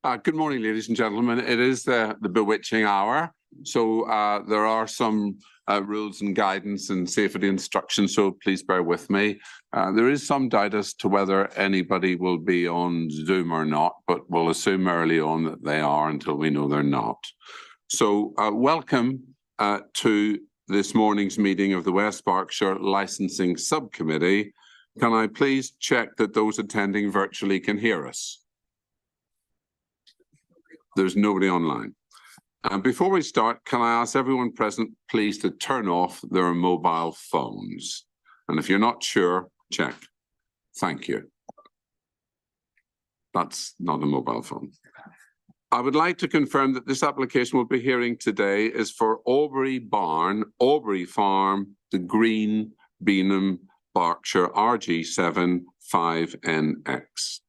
Good morning, ladies and gentlemen. It is the bewitching hour. So there are some rules and guidance and safety instructions, so please bear with me. There is some doubt as to whether anybody will be on Zoom or not, but we'll assume early on that they are until we know they're not. So welcome to this morning's meeting of the West Berkshire Licensing Subcommittee. Can I please check that those attending virtually can hear us? There's nobody online. Before we start, can I ask everyone present, please, to turn off their mobile phones? And if you're not sure, check. Thank you. That's not a mobile phone. I would like to confirm that this application we'll be hearing today is for Aubrey Barn, Aubrey Farm, the Green, Beanham, Berkshire, RG7 5NX.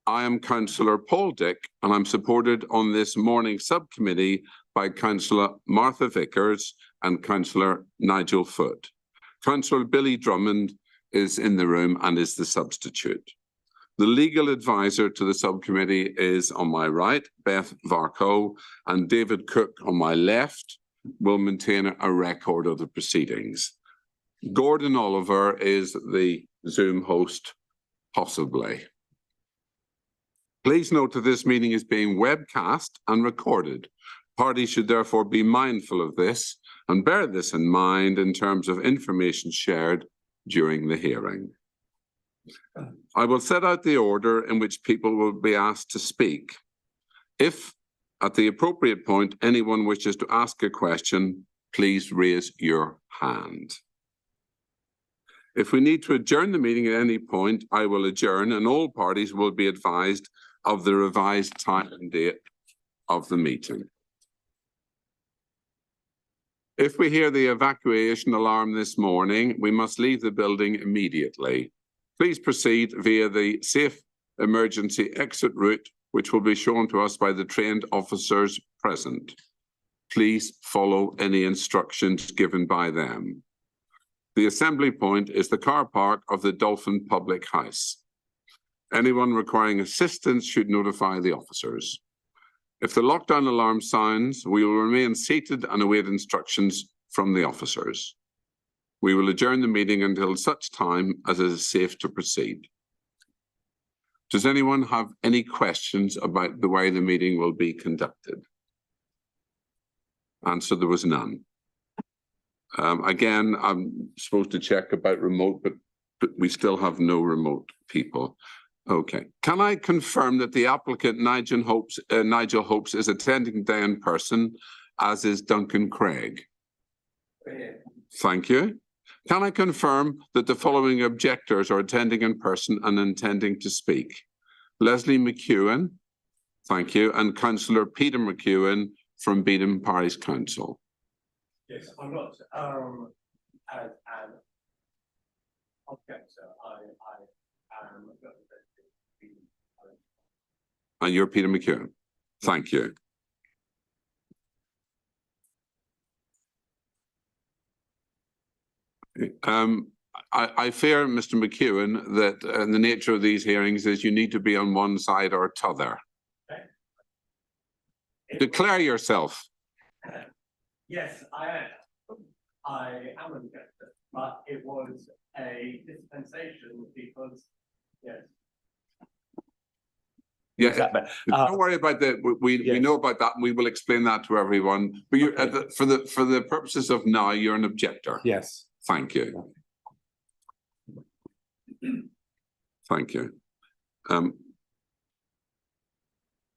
I am Councillor Paul Dick, and I'm supported on this morning's subcommittee by Councillor Martha Vickers and Councillor Nigel Foote. Councillor Billy Drummond is in the room and is the substitute. The legal advisor to the subcommittee is on my right, Beth Varco, and David Cook on my left will maintain a record of the proceedings. Gordon Oliver is the Zoom host, possibly. Please note that this meeting is being webcast and recorded. Parties should therefore be mindful of this and bear this in mind in terms of information shared during the hearing. I will set out the order in which people will be asked to speak. If, at the appropriate point, anyone wishes to ask a question, please raise your hand. If we need to adjourn the meeting at any point, I will adjourn and all parties will be advised of the revised time and date of the meeting. If we hear the evacuation alarm this morning, we must leave the building immediately. Please proceed via the safe emergency exit route, which will be shown to us by the trained officers present. Please follow any instructions given by them. The assembly point is the car park of the Dolphin Public House. Anyone requiring assistance should notify the officers. If the lockdown alarm sounds, we will remain seated and await instructions from the officers. We will adjourn the meeting until such time as it is safe to proceed. Does anyone have any questions about the way the meeting will be conducted? Answer: there was none. Again, I'm supposed to check about remote, but we still have no remote people. Okay. Can I confirm that the applicant Nigel Hopes is attending today in person, as is Duncan Craig? Thank you. Can I confirm that the following objectors are attending in person and intending to speak? Leslie McEwen, thank you, and Councillor Peter McEwen from Beanham Parish Council. Yes, I'm not as an objector. I am representing. And you're Peter McEwen. Thank you. I fear, Mr. McEwen, that the nature of these hearings is you need to be on one side or t'other. Okay. Declare yourself. Yes, I am. I am an objector, but it was a dispensation because, yes. Yeah, exactly. Don't worry about that. We know about that, and we will explain that to everyone. But you're, okay, for the purposes of now, you're an objector. Yes. Thank you. Thank you.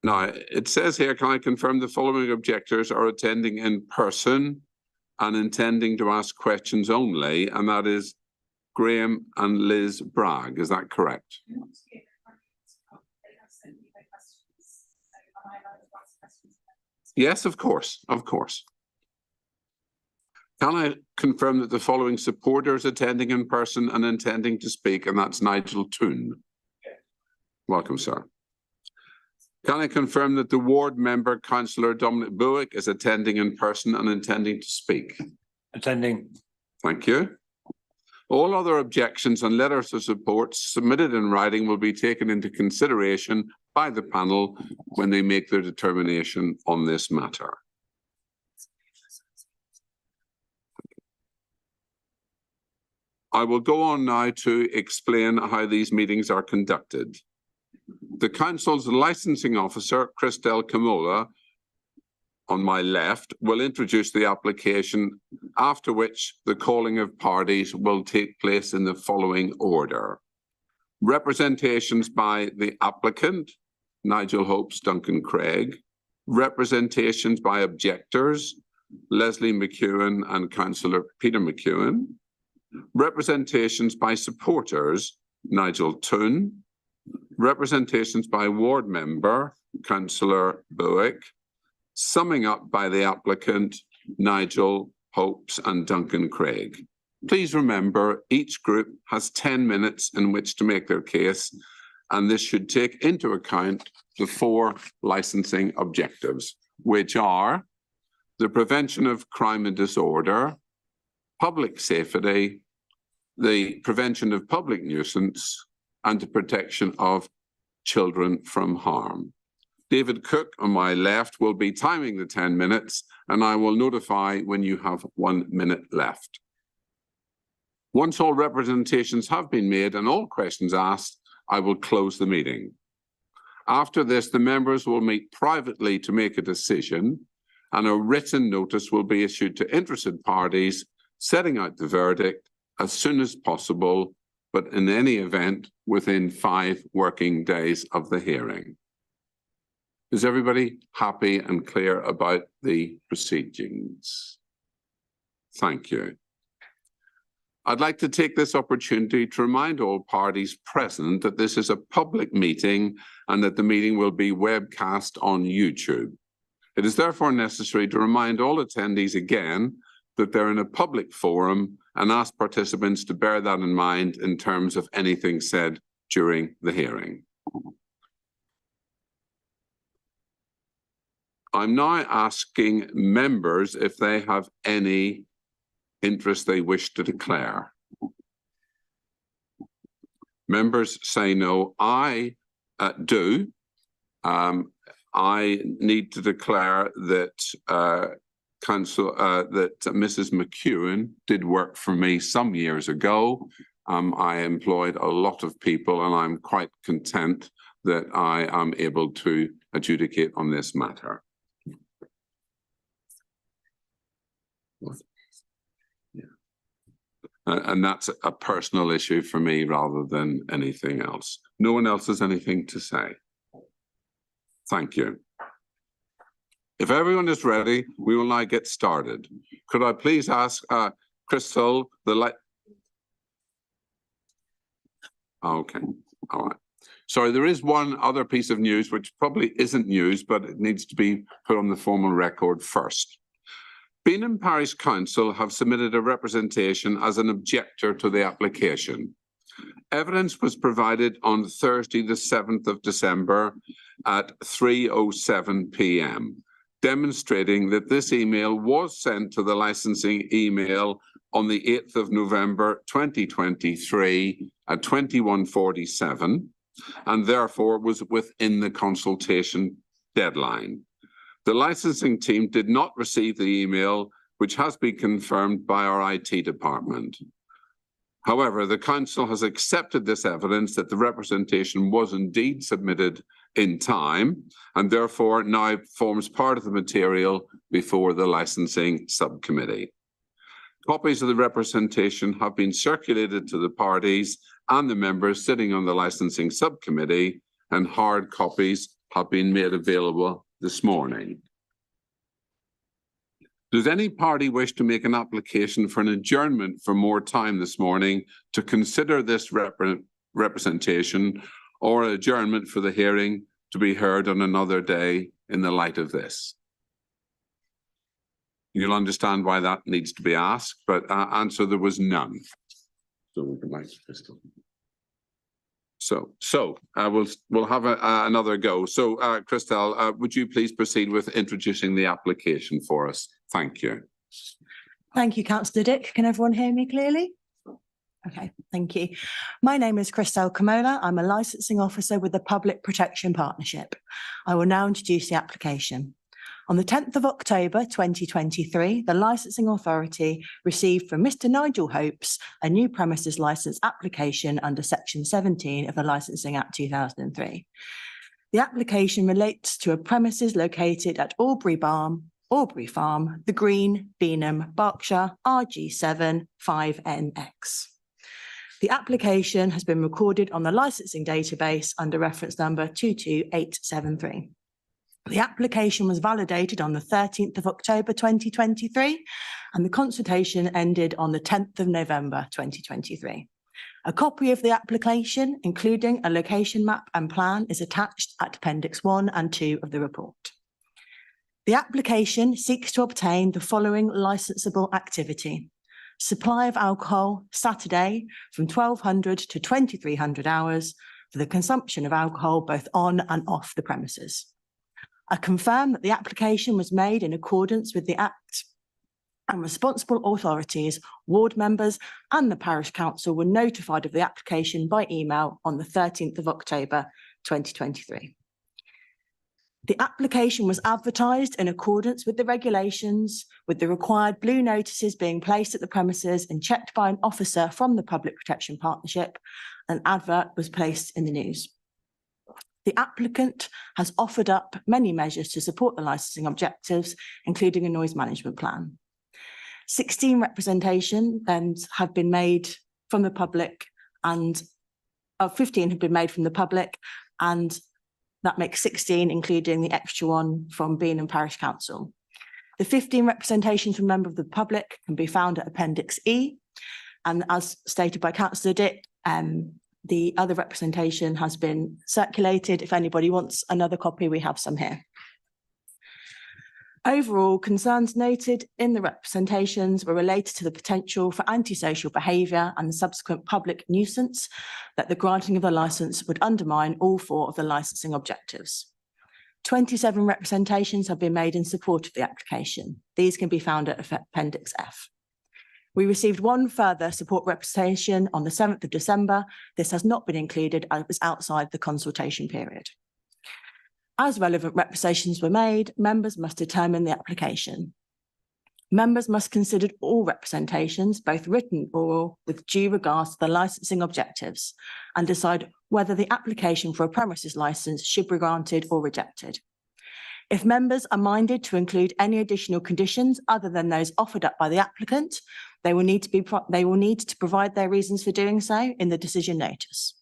Now it says here, can I confirm the following objectors are attending in person and intending to ask questions only, and that is Graham and Liz Bragg. Is that correct? Yes, of course, of course. Can I confirm that the following supporters attending in person and intending to speak, and that's Nigel Toon? Yes. Welcome, sir. Can I confirm that the ward member, Councillor Dominic Buick, is attending in person and intending to speak? Attending. Thank you. All other objections and letters of support submitted in writing will be taken into consideration by the panel when they make their determination on this matter. I will go on now to explain how these meetings are conducted. The Council's licensing officer, Christelle Kamola, on my left, will introduce the application, after which the calling of parties will take place in the following order. Representations by the applicant, Nigel Hopes, Duncan Craig. Representations by objectors, Leslie McEwen and Councillor Peter McEwen. Representations by supporters, Nigel Toon. Representations by ward member, Councillor Bowick. Summing up by the applicant, Nigel Hopes and Duncan Craig. Please remember, each group has 10 minutes in which to make their case, and this should take into account the 4 licensing objectives, which are the prevention of crime and disorder, public safety, the prevention of public nuisance, and the protection of children from harm. David Cook on my left will be timing the 10 minutes, and I will notify when you have 1 minute left. Once all representations have been made and all questions asked, I will close the meeting. After this, the members will meet privately to make a decision, and a written notice will be issued to interested parties, setting out the verdict as soon as possible, but in any event, within 5 working days of the hearing. Is everybody happy and clear about the proceedings? Thank you. I'd like to take this opportunity to remind all parties present that this is a public meeting and that the meeting will be webcast on YouTube. It is therefore necessary to remind all attendees again that they're in a public forum and ask participants to bear that in mind in terms of anything said during the hearing. I'm now asking members if they have any interest they wish to declare. Members say no. I do. I need to declare that that Mrs. McEwen did work for me some years ago. I employed a lot of people, and I'm quite content that I am able to adjudicate on this matter. Yeah. And that's a personal issue for me rather than anything else. No one else has anything to say. Thank you. If everyone is ready, we will now get started. Could I please ask Crystal, the light? Okay, all right. Sorry, there is one other piece of news which probably isn't news, but it needs to be put on the formal record first. Beanham Parish Council have submitted a representation as an objector to the application. Evidence was provided on Thursday, the 7th of December at 3:07 p.m. demonstrating that this email was sent to the licensing email on the 8th of November 2023 at 21:47 and therefore was within the consultation deadline. The licensing team did not receive the email, which has been confirmed by our IT department. However, the council has accepted this evidence that the representation was indeed submitted in time and therefore now forms part of the material before the licensing subcommittee. Copies of the representation have been circulated to the parties and the members sitting on the licensing subcommittee, and hard copies have been made available this morning. Does any party wish to make an application for an adjournment for more time this morning to consider this representation, or adjournment for the hearing to be heard on another day in the light of this? You'll understand why that needs to be asked, but answer, there was none. So we can like Crystal. So we'll have another go. So Christelle, would you please proceed with introducing the application for us? Thank you. Thank you, Councillor Dick. Can everyone hear me clearly? Okay, thank you. My name is Christelle Kamola. I'm a licensing officer with the Public Protection Partnership. I will now introduce the application. On the 10th of October 2023, the Licensing Authority received from Mr. Nigel Hopes a new premises licence application under Section 17 of the Licensing Act 2003. The application relates to a premises located at Aubrey Farm, The Green, Beanham, Berkshire, RG7 5NX. The application has been recorded on the licensing database under reference number 22873. The application was validated on the 13th of October 2023, and the consultation ended on the 10th of November 2023. A copy of the application, including a location map and plan, is attached at Appendix 1 and 2 of the report. The application seeks to obtain the following licensable activity: supply of alcohol Saturday from 1200 to 2300 hours for the consumption of alcohol both on and off the premises. I confirm that the application was made in accordance with the Act, and responsible authorities, ward members and the Parish Council were notified of the application by email on the 13th of October 2023. The application was advertised in accordance with the regulations, with the required blue notices being placed at the premises and checked by an officer from the Public Protection Partnership. An advert was placed in the news. The applicant has offered up many measures to support the licensing objectives, including a noise management plan. 16 representations have been made from the public, and 15 have been made from the public, and that makes 16, including the extra one from Beanham Parish Council. The 15 representations from members of the public can be found at Appendix E, and as stated by Councillor Dick, the other representation has been circulated. If anybody wants another copy, we have some here. Overall, concerns noted in the representations were related to the potential for antisocial behaviour and the subsequent public nuisance that the granting of the licence would undermine all 4 of the licensing objectives. 27 representations have been made in support of the application. These can be found at Appendix F. We received 1 further support representation on the 7th of December. This has not been included as it was outside the consultation period. As relevant representations were made, members must determine the application. Members must consider all representations, both written or oral, with due regards to the licensing objectives, and decide whether the application for a premises licence should be granted or rejected. If members are minded to include any additional conditions other than those offered up by the applicant, they will need to provide their reasons for doing so in the decision notice.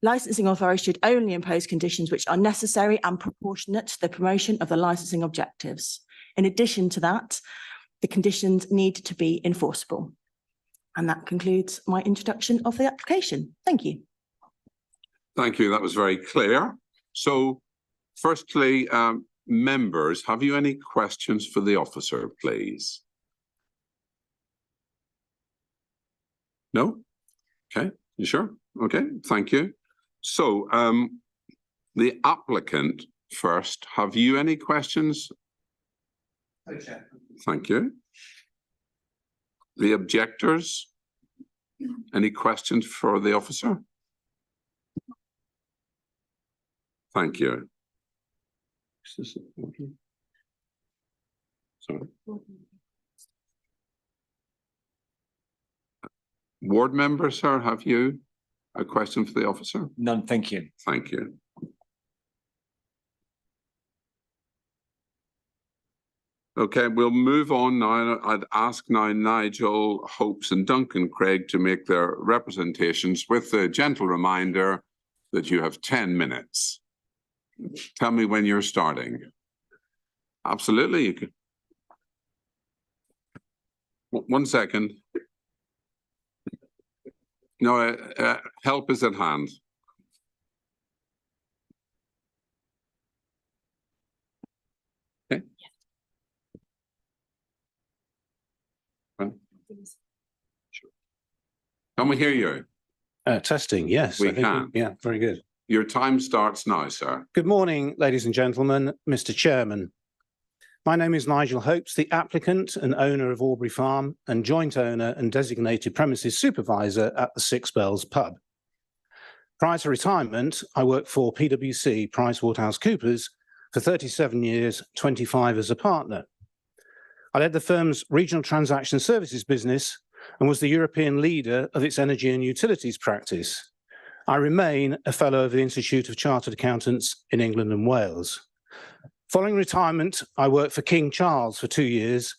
Licensing authorities should only impose conditions which are necessary and proportionate to the promotion of the licensing objectives. In addition to that, the conditions need to be enforceable. And that concludes my introduction of the application. Thank you. Thank you. That was very clear. So, firstly, members, have you any questions for the officer, please? No? Okay, you sure? Okay, thank you. So, the applicant first, have you any questions? Okay. Thank you. The objectors, any questions for the officer? Thank you. Sorry. Ward member, sir, have you a question for the officer? None, thank you. Thank you. Okay, we'll move on now. I'd ask now Nigel, Hopes and Duncan Craig to make their representations with the gentle reminder that you have 10 minutes. Tell me when you're starting. Absolutely, you can. 1 second. No, help is at hand. Okay. Well, sure. Can we hear you? Testing, yes. We can. Yeah, very good. Your time starts now, sir. Good morning, ladies and gentlemen, Mr. Chairman. My name is Nigel Hopes, the applicant and owner of Aubrey Farm and joint owner and designated premises supervisor at the Six Bells pub. Prior to retirement, I worked for PwC PricewaterhouseCoopers for 37 years, 25 as a partner. I led the firm's regional transaction services business and was the European leader of its energy and utilities practice. I remain a fellow of the Institute of Chartered Accountants in England and Wales. Following retirement, I worked for King Charles for 2 years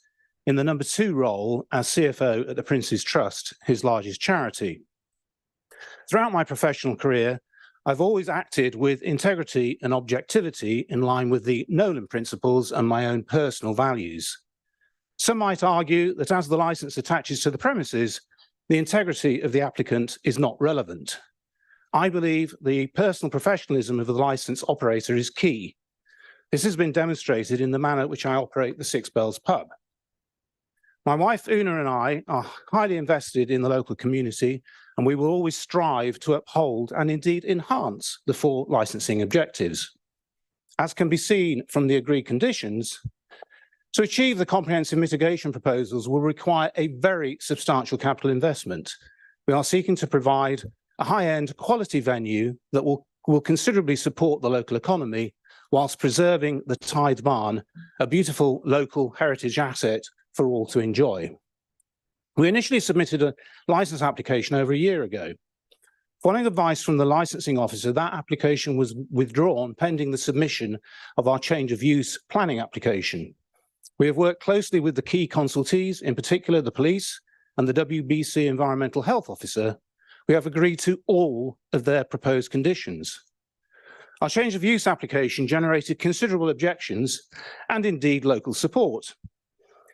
in the number 2 role as CFO at the Prince's Trust, his largest charity. Throughout my professional career, I've always acted with integrity and objectivity in line with the Nolan principles and my own personal values. Some might argue that as the licence attaches to the premises, the integrity of the applicant is not relevant. I believe the personal professionalism of the licence operator is key. This has been demonstrated in the manner in which I operate the Six Bells pub. My wife Una and I are highly invested in the local community, and we will always strive to uphold and indeed enhance the 4 licensing objectives. As can be seen from the agreed conditions, to achieve the comprehensive mitigation proposals will require a very substantial capital investment. We are seeking to provide a high-end quality venue that will considerably support the local economy whilst preserving the Tithe Barn, a beautiful local heritage asset for all to enjoy. We initially submitted a licence application over a year ago. Following advice from the licensing officer, that application was withdrawn pending the submission of our change of use planning application. We have worked closely with the key consultees, in particular the police and the WBC Environmental Health Officer. We have agreed to all of their proposed conditions. Our change of use application generated considerable objections and indeed local support.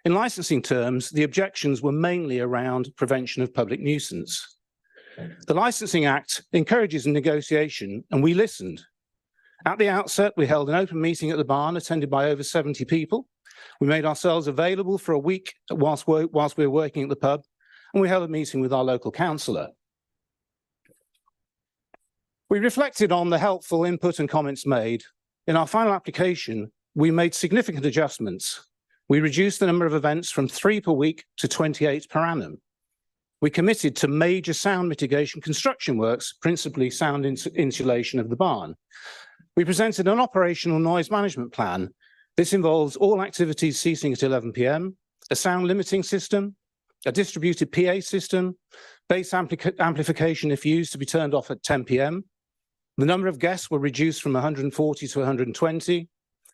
In licensing terms, the objections were mainly around prevention of public nuisance. The Licensing Act encourages negotiation, and we listened. At the outset, we held an open meeting at the barn attended by over 70 people. We made ourselves available for a week whilst we were working at the pub, and we held a meeting with our local councillor. We reflected on the helpful input and comments made. In our final application, we made significant adjustments. We reduced the number of events from 3 per week to 28 per annum. We committed to major sound mitigation construction works, principally sound insulation of the barn. We presented an operational noise management plan. This involves all activities ceasing at 11 p.m, a sound limiting system, a distributed PA system, bass amplification if used to be turned off at 10 p.m. The number of guests were reduced from 140 to 120.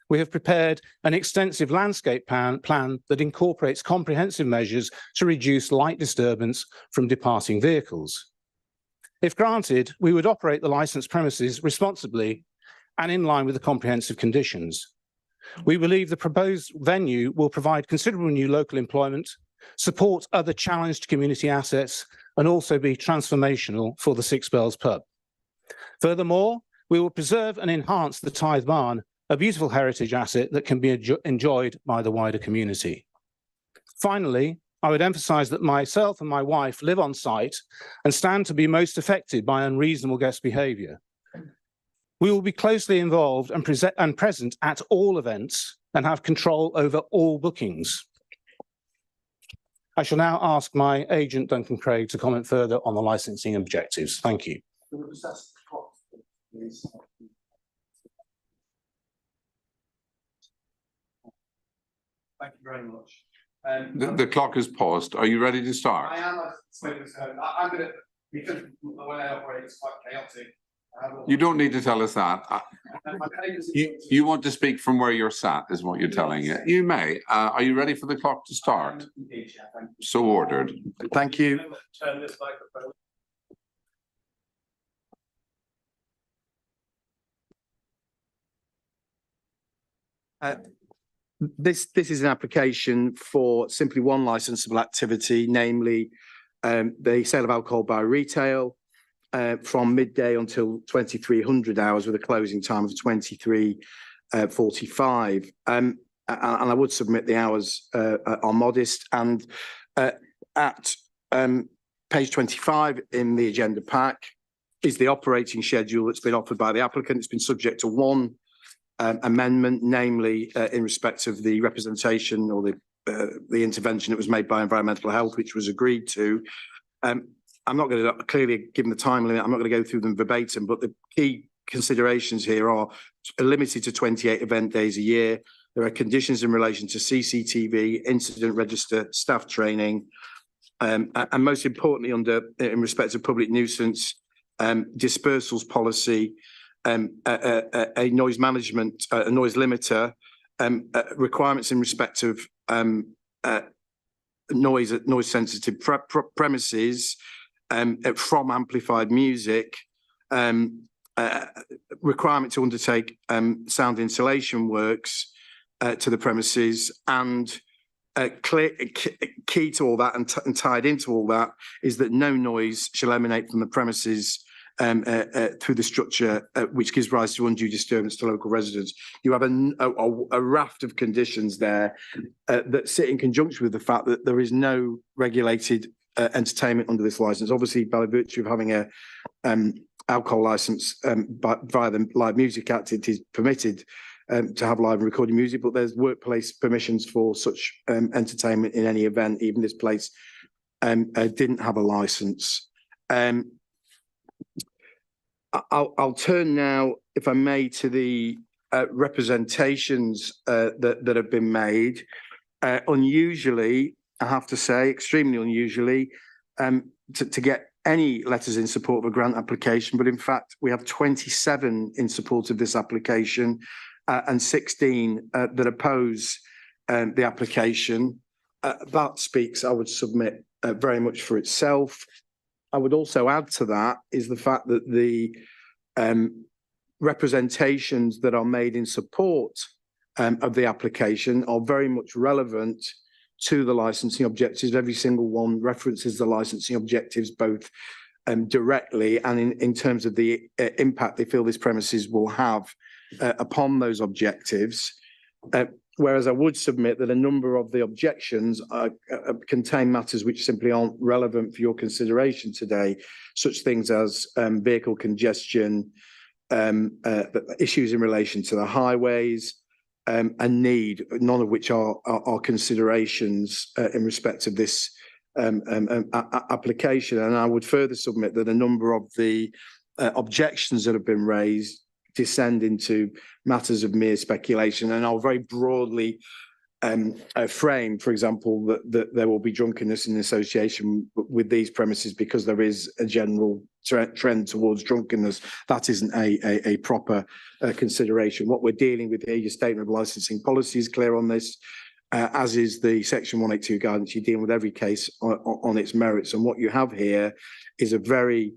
We have prepared an extensive landscape plan that incorporates comprehensive measures to reduce light disturbance from departing vehicles. If granted, we would operate the licensed premises responsibly and in line with the comprehensive conditions. We believe the proposed venue will provide considerable new local employment, support other challenged community assets, and also be transformational for the Six Bells pub. Furthermore, we will preserve and enhance the Tithe Barn, a beautiful heritage asset that can be enjoyed by the wider community. Finally, I would emphasise that myself and my wife live on site and stand to be most affected by unreasonable guest behaviour. We will be closely involved and present at all events and have control over all bookings. I shall now ask my agent, Duncan Craig, to comment further on the licensing objectives. Thank you. Thank you very much. The clock is paused. Are you ready to start? I am I'm going to, because the way I operate is quite chaotic. You don't need to tell us that. You want to speak from where you're sat, is what you're telling it. You may. Are you ready for the clock to start? So ordered. Thank you. Turn this microphone. This is an application for simply one licensable activity, namely the sale of alcohol by retail from midday until 2300 hours with a closing time of 23:45. And I would submit the hours are modest. And at page 25 in the agenda pack is the operating schedule that's been offered by the applicant. It's been subject to one amendment, namely in respect of the representation or the intervention that was made by Environmental Health, which was agreed to. I'm not going to, clearly, given the time limit, I'm not going to go through them verbatim, but the key considerations here are limited to 28 event days a year. There are conditions in relation to CCTV, incident register, staff training, and most importantly, in respect of public nuisance, dispersals policy, a noise management, a noise limiter, requirements in respect of noise sensitive premises, from amplified music, requirement to undertake sound insulation works to the premises, and key to all that and tied into all that is that no noise shall emanate from the premises through the structure, which gives rise to undue disturbance to local residents. You have a raft of conditions there that sit in conjunction with the fact that there is no regulated entertainment under this license. Obviously, by virtue of having a alcohol license via the Live Music Act, it is permitted to have live and recorded music, but there's workplace permissions for such entertainment in any event. Even this place didn't have a license. I'll turn now, if I may, to the representations that have been made. Unusually, I have to say, extremely unusually, to get any letters in support of a grant application, but in fact, we have 27 in support of this application and 16 that oppose the application. That speaks, I would submit, very much for itself. I would also add to that is the fact that the representations that are made in support of the application are very much relevant to the licensing objectives. Every single one references the licensing objectives both directly and in terms of the impact they feel this premises will have upon those objectives. Whereas I would submit that a number of the objections contain matters which simply aren't relevant for your consideration today, such things as vehicle congestion, issues in relation to the highways, and need, none of which are considerations in respect of this application. And I would further submit that a number of the objections that have been raised descend into matters of mere speculation and are very broadly framed. For example, that there will be drunkenness in association with these premises because there is a general trend towards drunkenness. That isn't a proper consideration. What we're dealing with here, your statement of licensing policy is clear on this, as is the Section 182 guidance. You're dealing with every case on its merits. And what you have here is a very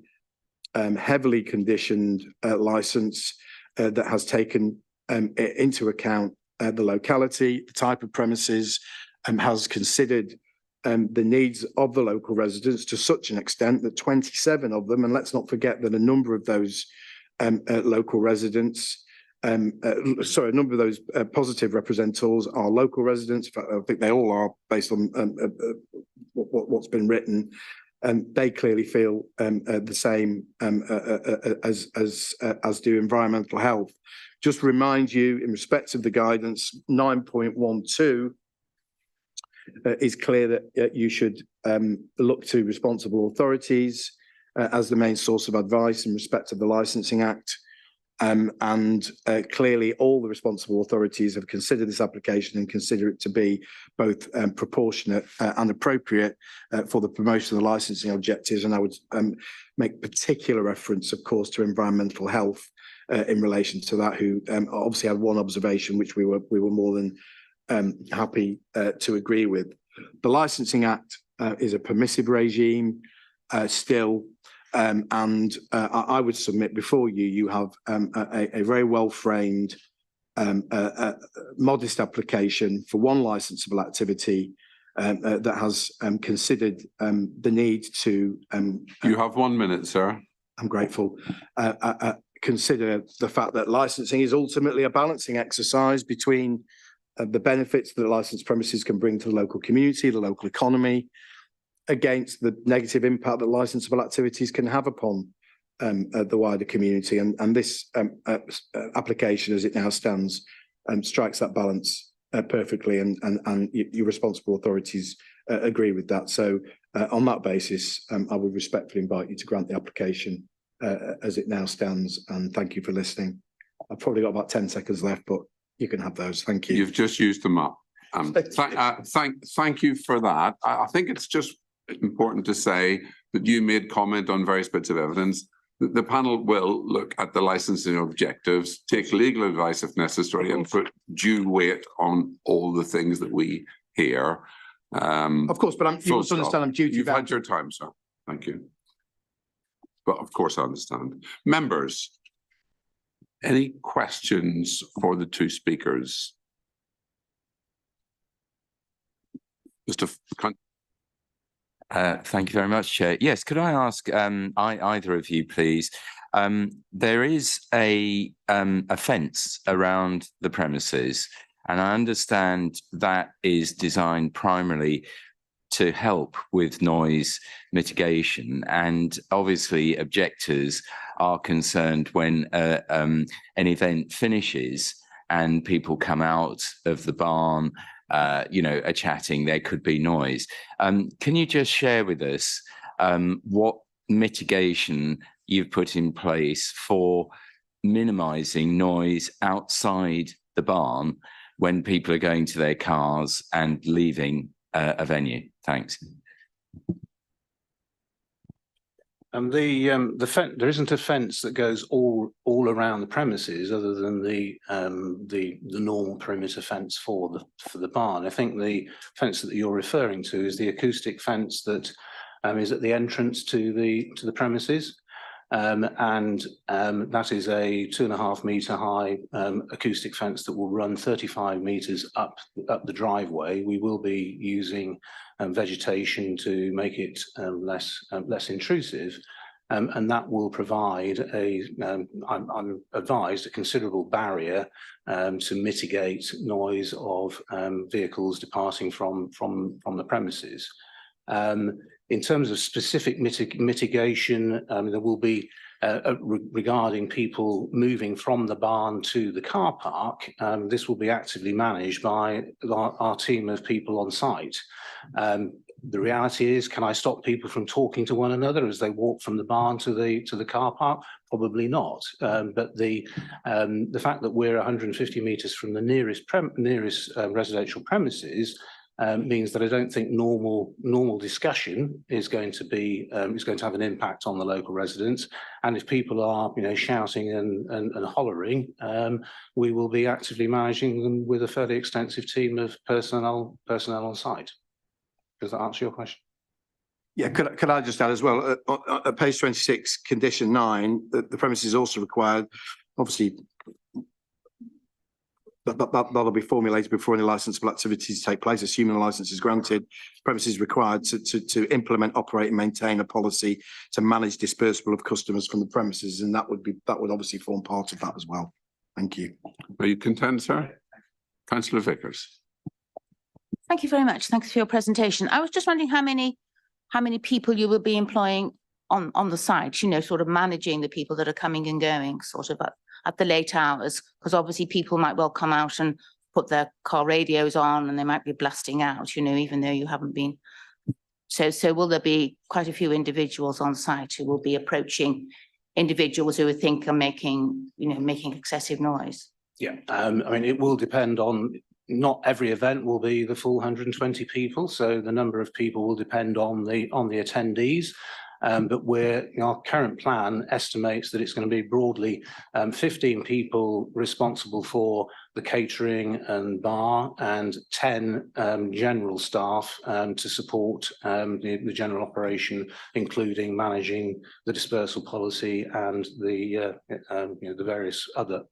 heavily conditioned license that has taken into account the locality, the type of premises, and has considered the needs of the local residents to such an extent that 27 of them, and let's not forget that a number of those local residents, a number of those positive representatives are local residents. In fact, I think they all are based on what's been written. And they clearly feel the same as do Environmental Health. Just remind you, in respect of the guidance, 9.12 is clear that you should look to responsible authorities as the main source of advice in respect of the Licensing Act. Clearly all the responsible authorities have considered this application and consider it to be both proportionate and appropriate for the promotion of the licensing objectives. And I would make particular reference, of course, to Environmental Health in relation to that, who obviously had one observation which we were more than happy to agree with. The Licensing Act is a permissive regime still. I would submit before you have a very well-framed, modest application for one licensable activity that has considered the need to... you have 1 minute, sir. I'm grateful. Consider the fact that licensing is ultimately a balancing exercise between the benefits that licensed premises can bring to the local community, the local economy, against the negative impact that licensable activities can have upon the wider community. And this application, as it now stands, strikes that balance perfectly, and your responsible authorities agree with that. So on that basis, I would respectfully invite you to grant the application as it now stands, and thank you for listening. I've probably got about 10 seconds left, but you can have those. Thank you. You've just used them up. Thank you for that. I think it's just important to say that you made comment on various bits of evidence. The panel will look at the licensing objectives, take legal advice if necessary, and put due weight on all the things that we hear. Of course, but you must understand I'm duty bound. You've had your time, sir. Thank you. But of course I understand. Members, any questions for the two speakers? Mr. Thank you very much, Chair. Yes, could I ask either of you, please? There is a fence around the premises, and I understand that is designed primarily to help with noise mitigation. And obviously, objectors are concerned when an event finishes and people come out of the barn, are chatting, there could be noise. Can you just share with us what mitigation you've put in place for minimizing noise outside the barn when people are going to their cars and leaving a venue? Thanks. There isn't a fence that goes all around the premises, other than the normal perimeter fence for the barn. I think the fence that you're referring to is the acoustic fence that is at the entrance to the premises, and that is a 2.5 metre high acoustic fence that will run 35 metres up the driveway. We will be using vegetation to make it less intrusive, and that will provide I'm advised, a considerable barrier to mitigate noise of vehicles departing from the premises. In terms of specific mitigation, there will be regarding people moving from the barn to the car park. This will be actively managed by our team of people on site. The reality is, can I stop people from talking to one another as they walk from the barn to the car park? Probably not. But the fact that we're 150 metres from the nearest residential premises means that I don't think normal discussion is going to have an impact on the local residents. And if people are shouting and hollering, we will be actively managing them with a fairly extensive team of personnel on site. Does that answer your question? Yeah, could I just add as well, at page 26, condition 9, that the premises also required, obviously, that'll be formulated before any licensable activities take place, assuming the license is granted. Premises required to implement, operate and maintain a policy to manage dispersal of customers from the premises, and that would obviously form part of that as well. Thank you. Are you content, sir? Councillor Vickers. Thank you very much. Thanks for your presentation. I was just wondering how many people you will be employing on the site, sort of managing the people that are coming and going sort of at the late hours, because obviously people might well come out and put their car radios on and they might be blasting out, even though you haven't been. So will there be quite a few individuals on site who will be approaching individuals who are making excessive noise? Yeah, it will depend on. Not every event will be the full 120 people, so the number of people will depend on the attendees. But our current plan estimates that it's going to be broadly 15 people responsible for the catering and bar, and 10 general staff to support the general operation, including managing the dispersal policy and the various other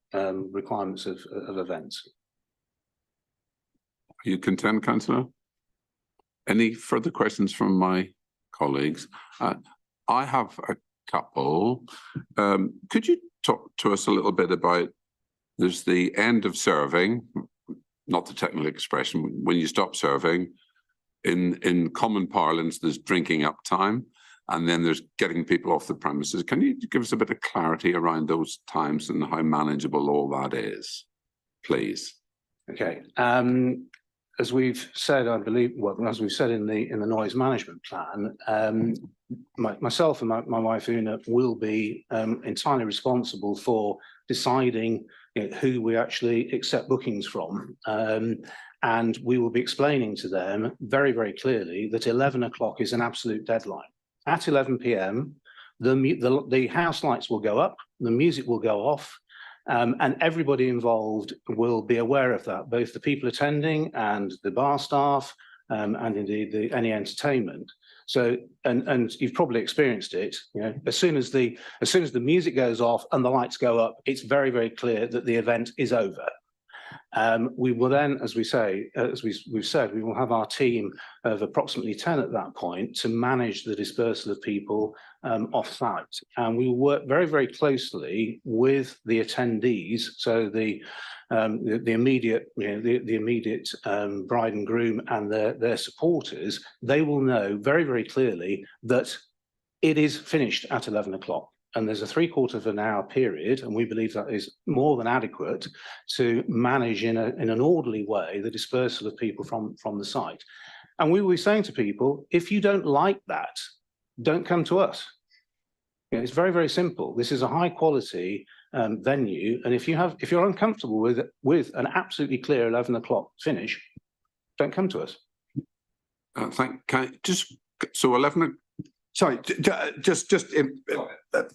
requirements of events. Are you content, Councillor? Any further questions from my colleagues? I have a couple. Could you talk to us a little bit about, there's the end of serving, not the technical expression, when you stop serving. In common parlance, there's drinking up time. and then there's getting people off the premises. Can you give us a bit of clarity around those times and how manageable all that is, please? Okay. As we've said, I believe, well, as we've said in the noise management plan, myself and my wife Una will be entirely responsible for deciding, you know, who we actually accept bookings from, and we will be explaining to them very, very clearly that 11 o'clock is an absolute deadline. At 11 p.m., the house lights will go up, the music will go off. And everybody involved will be aware of that, both the people attending and the bar staff, and indeed any entertainment. So, and you've probably experienced it. You know, as soon as the music goes off and the lights go up, it's very, very clear that the event is over. We will then, as we say, as we've said, we will have our team of approximately 10 at that point to manage the dispersal of people off-site. And we will work very, very closely with the attendees. So the immediate, you know, the immediate bride and groom and their supporters, they will know very, very clearly that it is finished at 11 o'clock. And there's a 3/4 of an hour period, and we believe that is more than adequate to manage in an orderly way the dispersal of people from the site. And we will be saying to people, if you don't like that, don't come to us. You know, it's very, very simple. This is a high quality venue, and if you're uncomfortable with an absolutely clear 11 o'clock finish, don't come to us. So 11. Sorry, just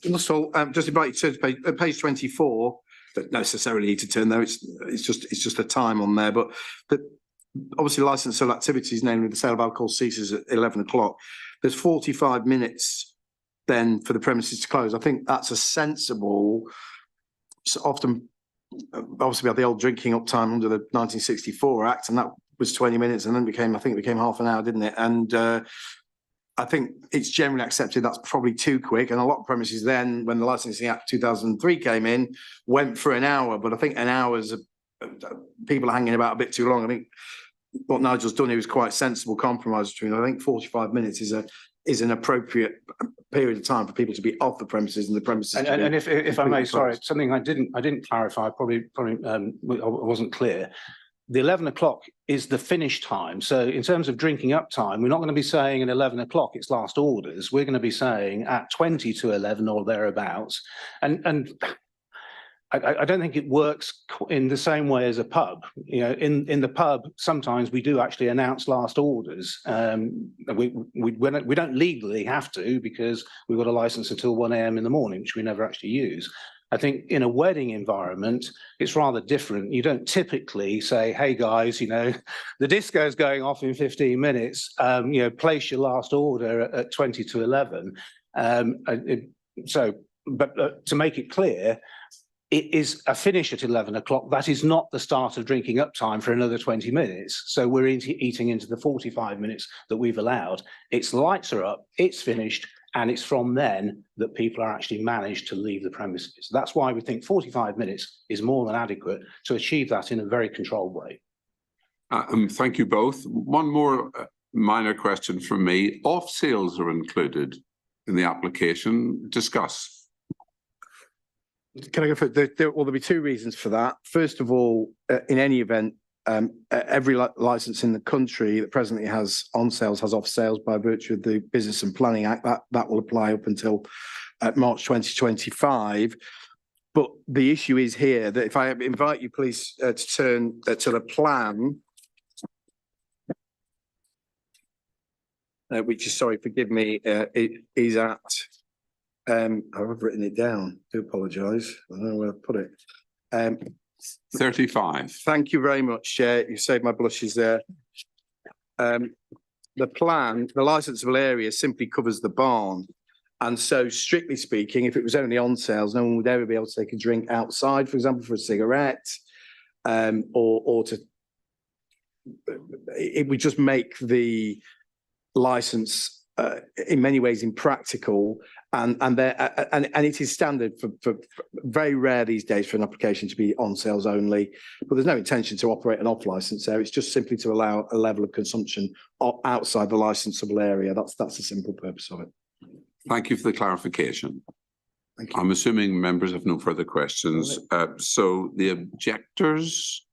Russell, just invite you to page 24. Don't necessarily need to turn there. It's just a time on there, but obviously licensable activities, namely the sale of alcohol, ceases at 11 o'clock. There's 45 minutes then for the premises to close. I think that's a sensible. So often, obviously, we had the old drinking up time under the 1964 Act, and that was 20 minutes, and then I think it became half an hour, didn't it? And I think it's generally accepted that's probably too quick, and a lot of premises then, when the Licensing Act 2003 came in, went for an hour. But I think an hour's people are hanging about a bit too long. I think what Nigel's done here is quite sensible compromise between. I think 45 minutes is an appropriate period of time for people to be off the premises and the premises. And if I may, sorry, something I didn't clarify. Probably I wasn't clear. The 11 o'clock is the finish time. So in terms of drinking up time, we're not going to be saying at 11 o'clock it's last orders. We're going to be saying at 20 to 11 or thereabouts. And I don't think it works in the same way as a pub. You know, in the pub, sometimes we do actually announce last orders. We don't legally have to, because we've got a license until 1 a.m. in the morning, which we never actually use. I think in a wedding environment, it's rather different. You don't typically say, hey guys, you know, the disco is going off in 15 minutes, you know, place your last order at 20 to 11. But to make it clear, it is a finish at 11 o'clock. That is not the start of drinking up time for another 20 minutes. So we're eating into the 45 minutes that we've allowed. Its lights are up, it's finished, and it's from then that people are actually managed to leave the premises. That's why we think 45 minutes is more than adequate to achieve that in a very controlled way. Thank you both. One more minor question from me. Off sales are included in the application. Discuss. Can I go for it? There'll be two reasons for that. First of all, in any event, every license in the country that presently has on sales has off sales by virtue of the Business and Planning Act. That will apply up until March 2025. But the issue is here that if I invite you, please, to turn to the plan, which is, sorry, forgive me, it is at. I've written it down. I do apologise. I don't know where I put it. 35. Thank you very much, Chair. You saved my blushes there. The plan, the licensable area simply covers the barn. And so, strictly speaking, if it was only on sales, no one would ever be able to take a drink outside, for example, for a cigarette, or to. It would just make the license in many ways impractical, and it is standard for very rare these days for an application to be on sales only, but there's no intention to operate an off license there. It's just simply to allow a level of consumption outside the licensable area. That's the simple purpose of it. Thank you for the clarification. Thank you. I'm assuming members have no further questions. So the objectors,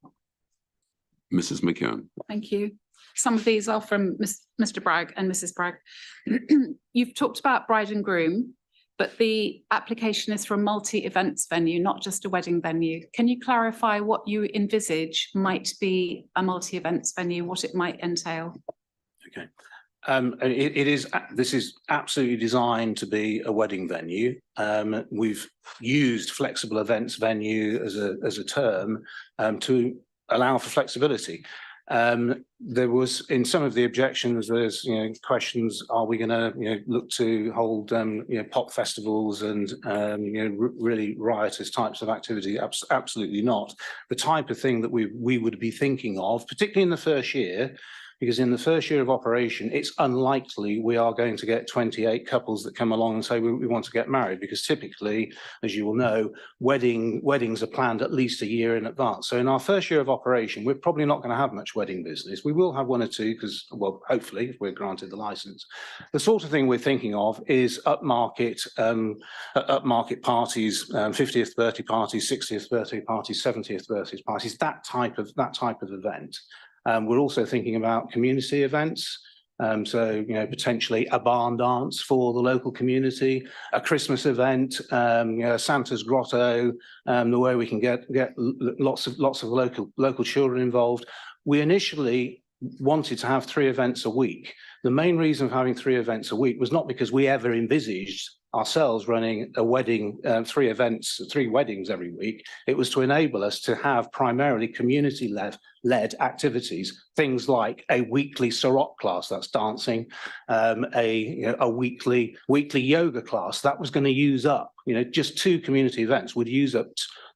Mrs. McKeown. Thank you. Some of these are from Mr. Bragg and Mrs. Bragg. You've talked about bride and groom, but the application is for a multi-events venue, not just a wedding venue. Can you clarify what you envisage might be a multi-events venue, what it might entail? Okay. This is absolutely designed to be a wedding venue. We've used flexible events venue as a term to allow for flexibility. There was, in some of the objections, there's questions: are we going to look to hold pop festivals and really riotous types of activity? Absolutely not. The type of thing that we would be thinking of, particularly in the first year. Because in the first year of operation, it's unlikely we are going to get 28 couples that come along and say we want to get married, because typically, as you will know, weddings are planned at least a year in advance. So in our first year of operation, we're probably not going to have much wedding business. We will have one or two because, well, hopefully, if we're granted the license. The sort of thing we're thinking of is upmarket parties, 50th birthday parties, 60th birthday parties, 70th birthday parties, that type of event. We're also thinking about community events. So, potentially a barn dance for the local community, a Christmas event, Santa's grotto, the way we can get lots of local children involved. We initially wanted to have 3 events a week. The main reason for having 3 events a week was not because we ever envisaged ourselves running a wedding, 3 weddings every week. It was to enable us to have primarily community-led activities, things like a weekly Sarot class, that's dancing, a weekly yoga class. That was going to use up, just 2 community events would use up,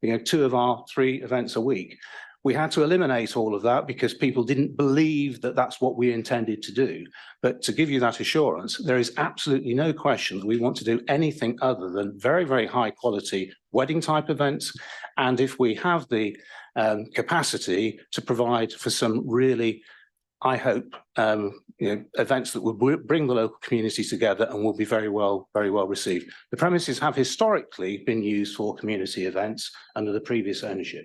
2 of our 3 events a week. We had to eliminate all of that because people didn't believe that that's what we intended to do. But to give you that assurance, there is absolutely no question that we want to do anything other than very, very high quality wedding type events. And if we have the capacity to provide for some really, I hope, events that will bring the local community together and will be very well received. The premises have historically been used for community events under the previous ownership.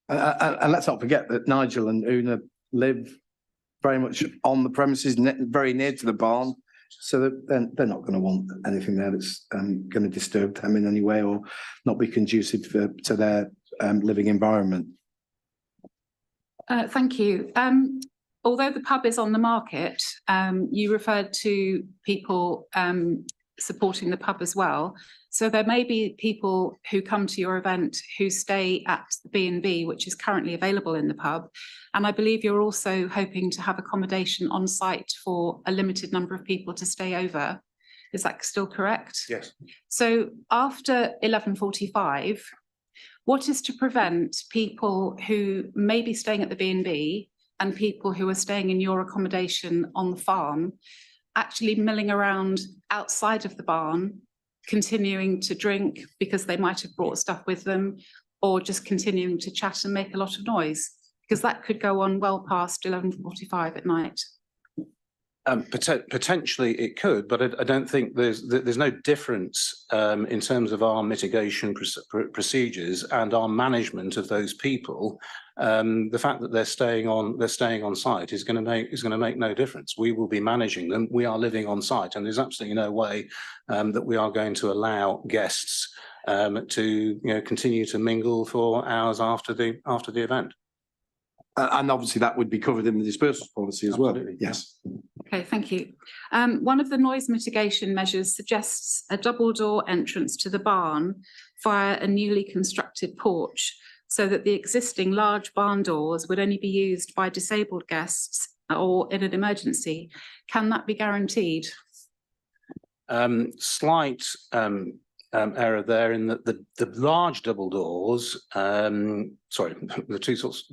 And let's not forget that Nigel and Una live very much on the premises, very near to the barn, so that they're not going to want anything there that's going to disturb them in any way or not be conducive to their living environment. Thank you. Although the pub is on the market, you referred to people supporting the pub as well. So there may be people who come to your event who stay at the B&B, which is currently available in the pub. And I believe you're also hoping to have accommodation on site for a limited number of people to stay over. Is that still correct? Yes. So after 11:45, what is to prevent people who may be staying at the B&B and people who are staying in your accommodation on the farm actually milling around outside of the barn, continuing to drink because they might have brought stuff with them, or just continuing to chat and make a lot of noise? Because that could go on well past 11:45 at night. Potentially it could, but I don't think there's no difference in terms of our mitigation procedures and our management of those people. The fact that they're staying on site is going to make no difference. We will be managing them. We are living on site, and there's absolutely no way that we are going to allow guests to continue to mingle for hours after the event. And obviously that would be covered in the dispersal policy as well. Yes. Okay, thank you. One of the noise mitigation measures suggests a double door entrance to the barn via a newly constructed porch, so that the existing large barn doors would only be used by disabled guests or in an emergency. Can that be guaranteed? Slight error there in that the large double doors, sorry, the two sorts.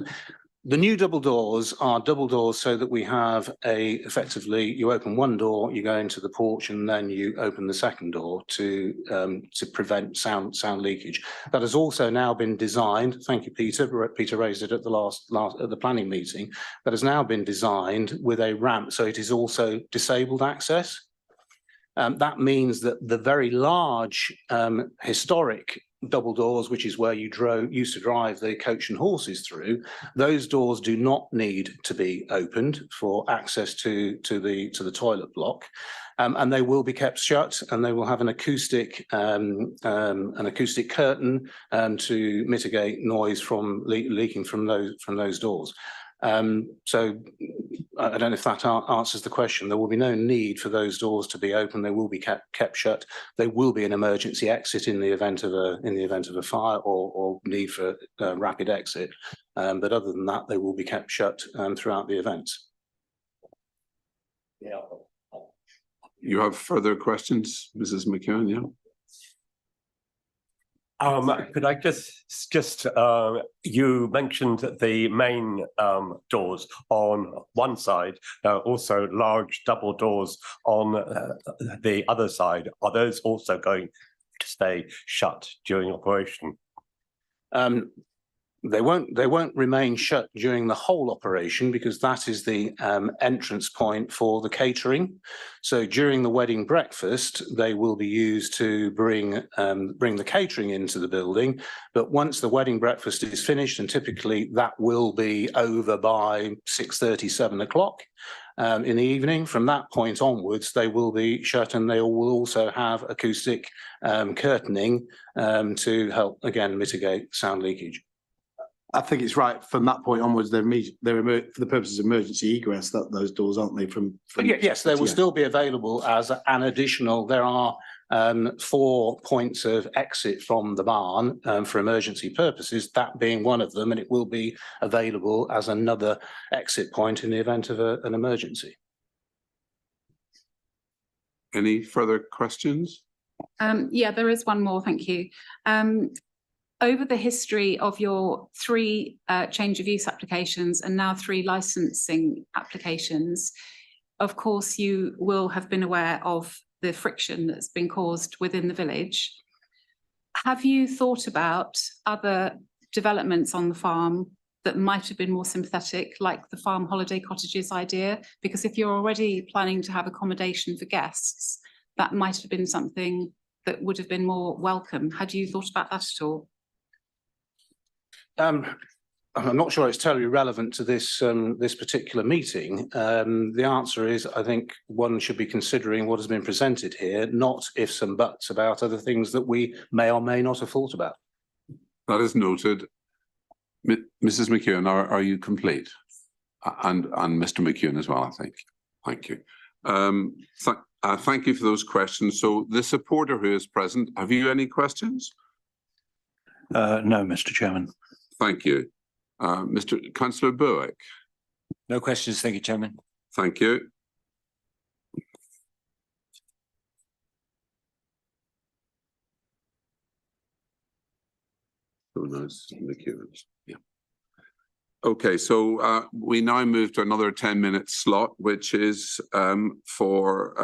The new double doors are double doors so that we have effectively, you open one door, you go into the porch, and then you open the second door to prevent sound leakage. That has also now been designed. Thank you, Peter. Peter raised it at the planning meeting. That has now been designed with a ramp, so it is also disabled access. That means that the very large historic double doors, which is where you used to drive the coach and horses through, those doors do not need to be opened for access to the toilet block. And they will be kept shut, and they will have an acoustic curtain to mitigate noise from leaking from those doors. So I don't know if that answers the question. There will be no need for those doors to be open. They will be kept shut. There will be an emergency exit in the event of a fire or need for rapid exit. But other than that, they will be kept shut throughout the event. Yeah. You have further questions, Mrs. McKeown? Yeah. Could I just you mentioned the main doors on one side, also large double doors on the other side. Are those also going to stay shut during operation? They won't remain shut during the whole operation, because that is the entrance point for the catering. So during the wedding breakfast, they will be used to bring the catering into the building. But once the wedding breakfast is finished, and typically that will be over by 6:30, 7 o'clock in the evening, from that point onwards, they will be shut, and they will also have acoustic curtaining to help, again, mitigate sound leakage. I think it's right from that point onwards. They're for the purposes of emergency egress. That those doors, aren't they? Yes, they will still be available as an additional. There are 4 points of exit from the barn for emergency purposes. That being one of them, and it will be available as another exit point in the event of an emergency. Any further questions? Yeah, there is one more. Thank you. Over the history of your 3 change of use applications and now 3 licensing applications, of course, you will have been aware of the friction that's been caused within the village. Have you thought about other developments on the farm that might have been more sympathetic, like the farm holiday cottages idea? Because if you're already planning to have accommodation for guests, that might have been something that would have been more welcome. Had you thought about that at all? I'm not sure it's totally relevant to this particular meeting. The answer is, I think one should be considering what has been presented here, not ifs and buts about other things that we may or may not have thought about. That is noted. Mrs. McKeown, are you complete? And Mr. McKeown as well, I think. Thank you. Thank you for those questions. So the supporter who is present, have you any questions? No, Mr. Chairman. Thank you. Councillor Berwick. No questions, thank you, Chairman. Thank you. So nice, yeah. Okay, so we now move to another 10-minute slot, which is for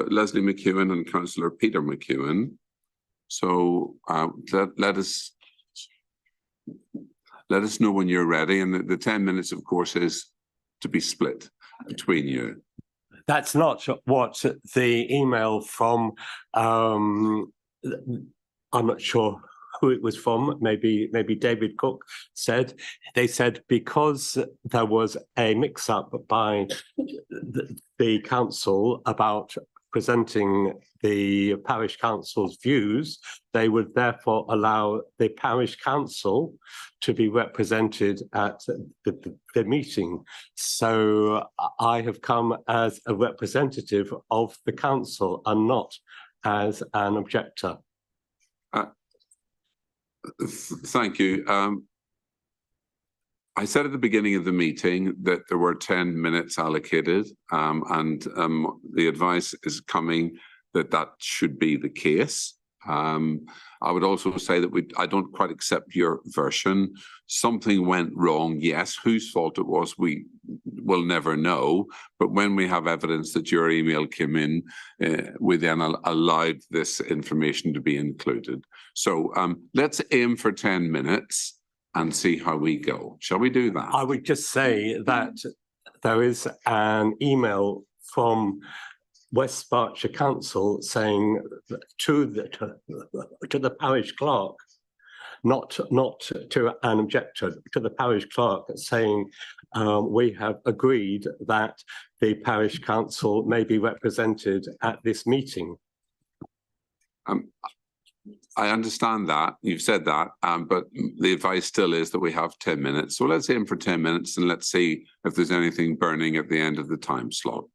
Leslie McEwen and Councillor Peter McEwen. So let us know when you're ready, and the 10 minutes, of course, is to be split between you. That's not what the email from, I'm not sure who it was from, maybe David Cook said. They said because there was a mix-up by the council about presenting the parish council's views, they would therefore allow the parish council to be represented at the meeting. So I have come as a representative of the council and not as an objector. Thank you. I said at the beginning of the meeting that there were 10 minutes allocated, and the advice is coming that should be the case. I would also say that I don't quite accept your version. Something went wrong. Yes, whose fault it was, we will never know. But when we have evidence that your email came in, we then allowed this information to be included. So let's aim for 10 minutes and see how we go. Shall we do that? I would just say that there is an email from West Berkshire Council saying to the parish clerk, not to an objector, to the parish clerk, saying we have agreed that the parish council may be represented at this meeting. I understand that, you've said that, but the advice still is that we have 10 minutes. So let's aim for 10 minutes and let's see if there's anything burning at the end of the time slot.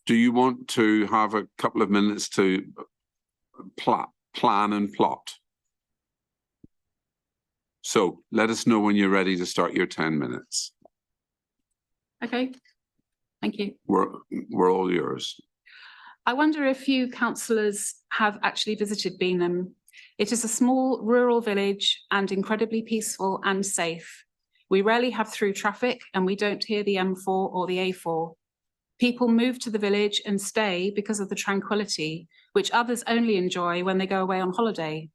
Do you want to have a couple of minutes to plan and plot? So let us know when you're ready to start your 10 minutes. Okay, thank you. We're all yours. I wonder if you councillors have actually visited Beanham. It is a small rural village and incredibly peaceful and safe. We rarely have through traffic and we don't hear the M4 or the A4. People move to the village and stay because of the tranquility, which others only enjoy when they go away on holiday.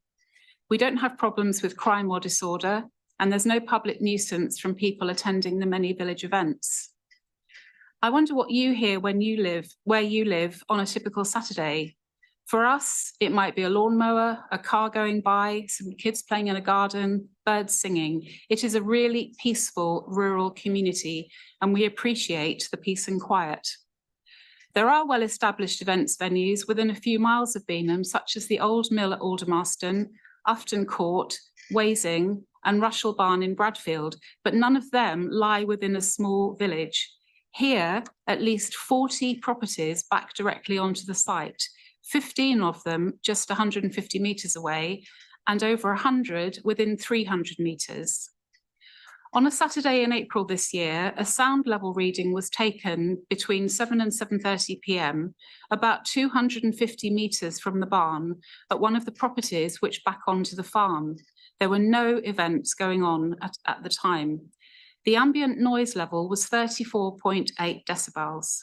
We don't have problems with crime or disorder, and there's no public nuisance from people attending the many village events. I wonder what you hear when you live, where you live on a typical Saturday. For us, it might be a lawnmower, a car going by, some kids playing in a garden, birds singing. It is a really peaceful rural community, and we appreciate the peace and quiet. There are well-established events venues within a few miles of Beanham, such as the Old Mill at Aldermaston, Ufton Court, Wasing, and Rushall Barn in Bradfield, but none of them lie within a small village. Here, at least 40 properties back directly onto the site, 15 of them just 150 metres away, and over 100 within 300 metres. On a Saturday in April this year, a sound level reading was taken between 7 and 7:30 p.m, about 250 metres from the barn at one of the properties which back onto the farm. There were no events going on at the time. The ambient noise level was 34.8 decibels.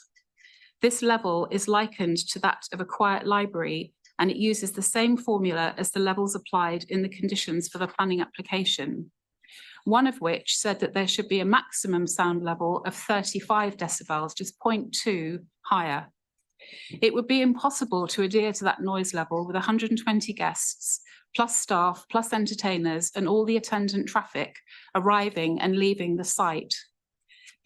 This level is likened to that of a quiet library, and it uses the same formula as the levels applied in the conditions for the planning application, one of which said that there should be a maximum sound level of 35 decibels, just 0.2 higher. It would be impossible to adhere to that noise level with 120 guests, plus staff, plus entertainers, and all the attendant traffic arriving and leaving the site.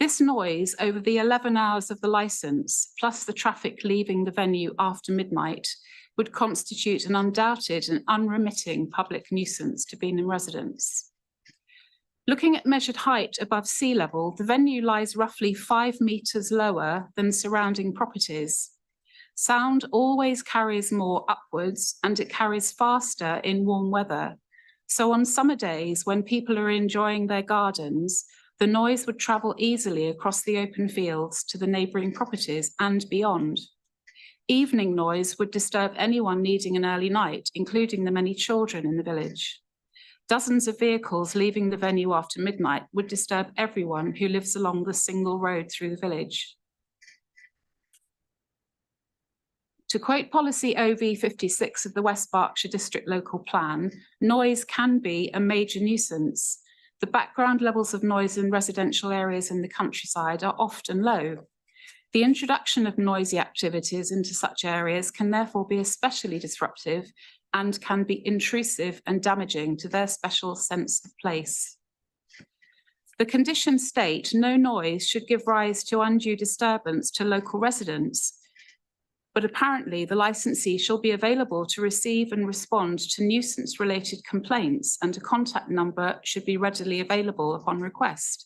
This noise over the 11 hours of the licence, plus the traffic leaving the venue after midnight, would constitute an undoubted and unremitting public nuisance to Beanham residents. Looking at measured height above sea level, the venue lies roughly 5 metres lower than surrounding properties. Sound always carries more upwards, and it carries faster in warm weather. So on summer days, when people are enjoying their gardens, the noise would travel easily across the open fields to the neighbouring properties and beyond. Evening noise would disturb anyone needing an early night, including the many children in the village. Dozens of vehicles leaving the venue after midnight would disturb everyone who lives along the single road through the village. To quote policy OV 56 of the West Berkshire District Local Plan, noise can be a major nuisance. The background levels of noise in residential areas in the countryside are often low. The introduction of noisy activities into such areas can therefore be especially disruptive and can be intrusive and damaging to their special sense of place. The conditions state no noise should give rise to undue disturbance to local residents, but apparently the licensee shall be available to receive and respond to nuisance-related complaints, and a contact number should be readily available upon request.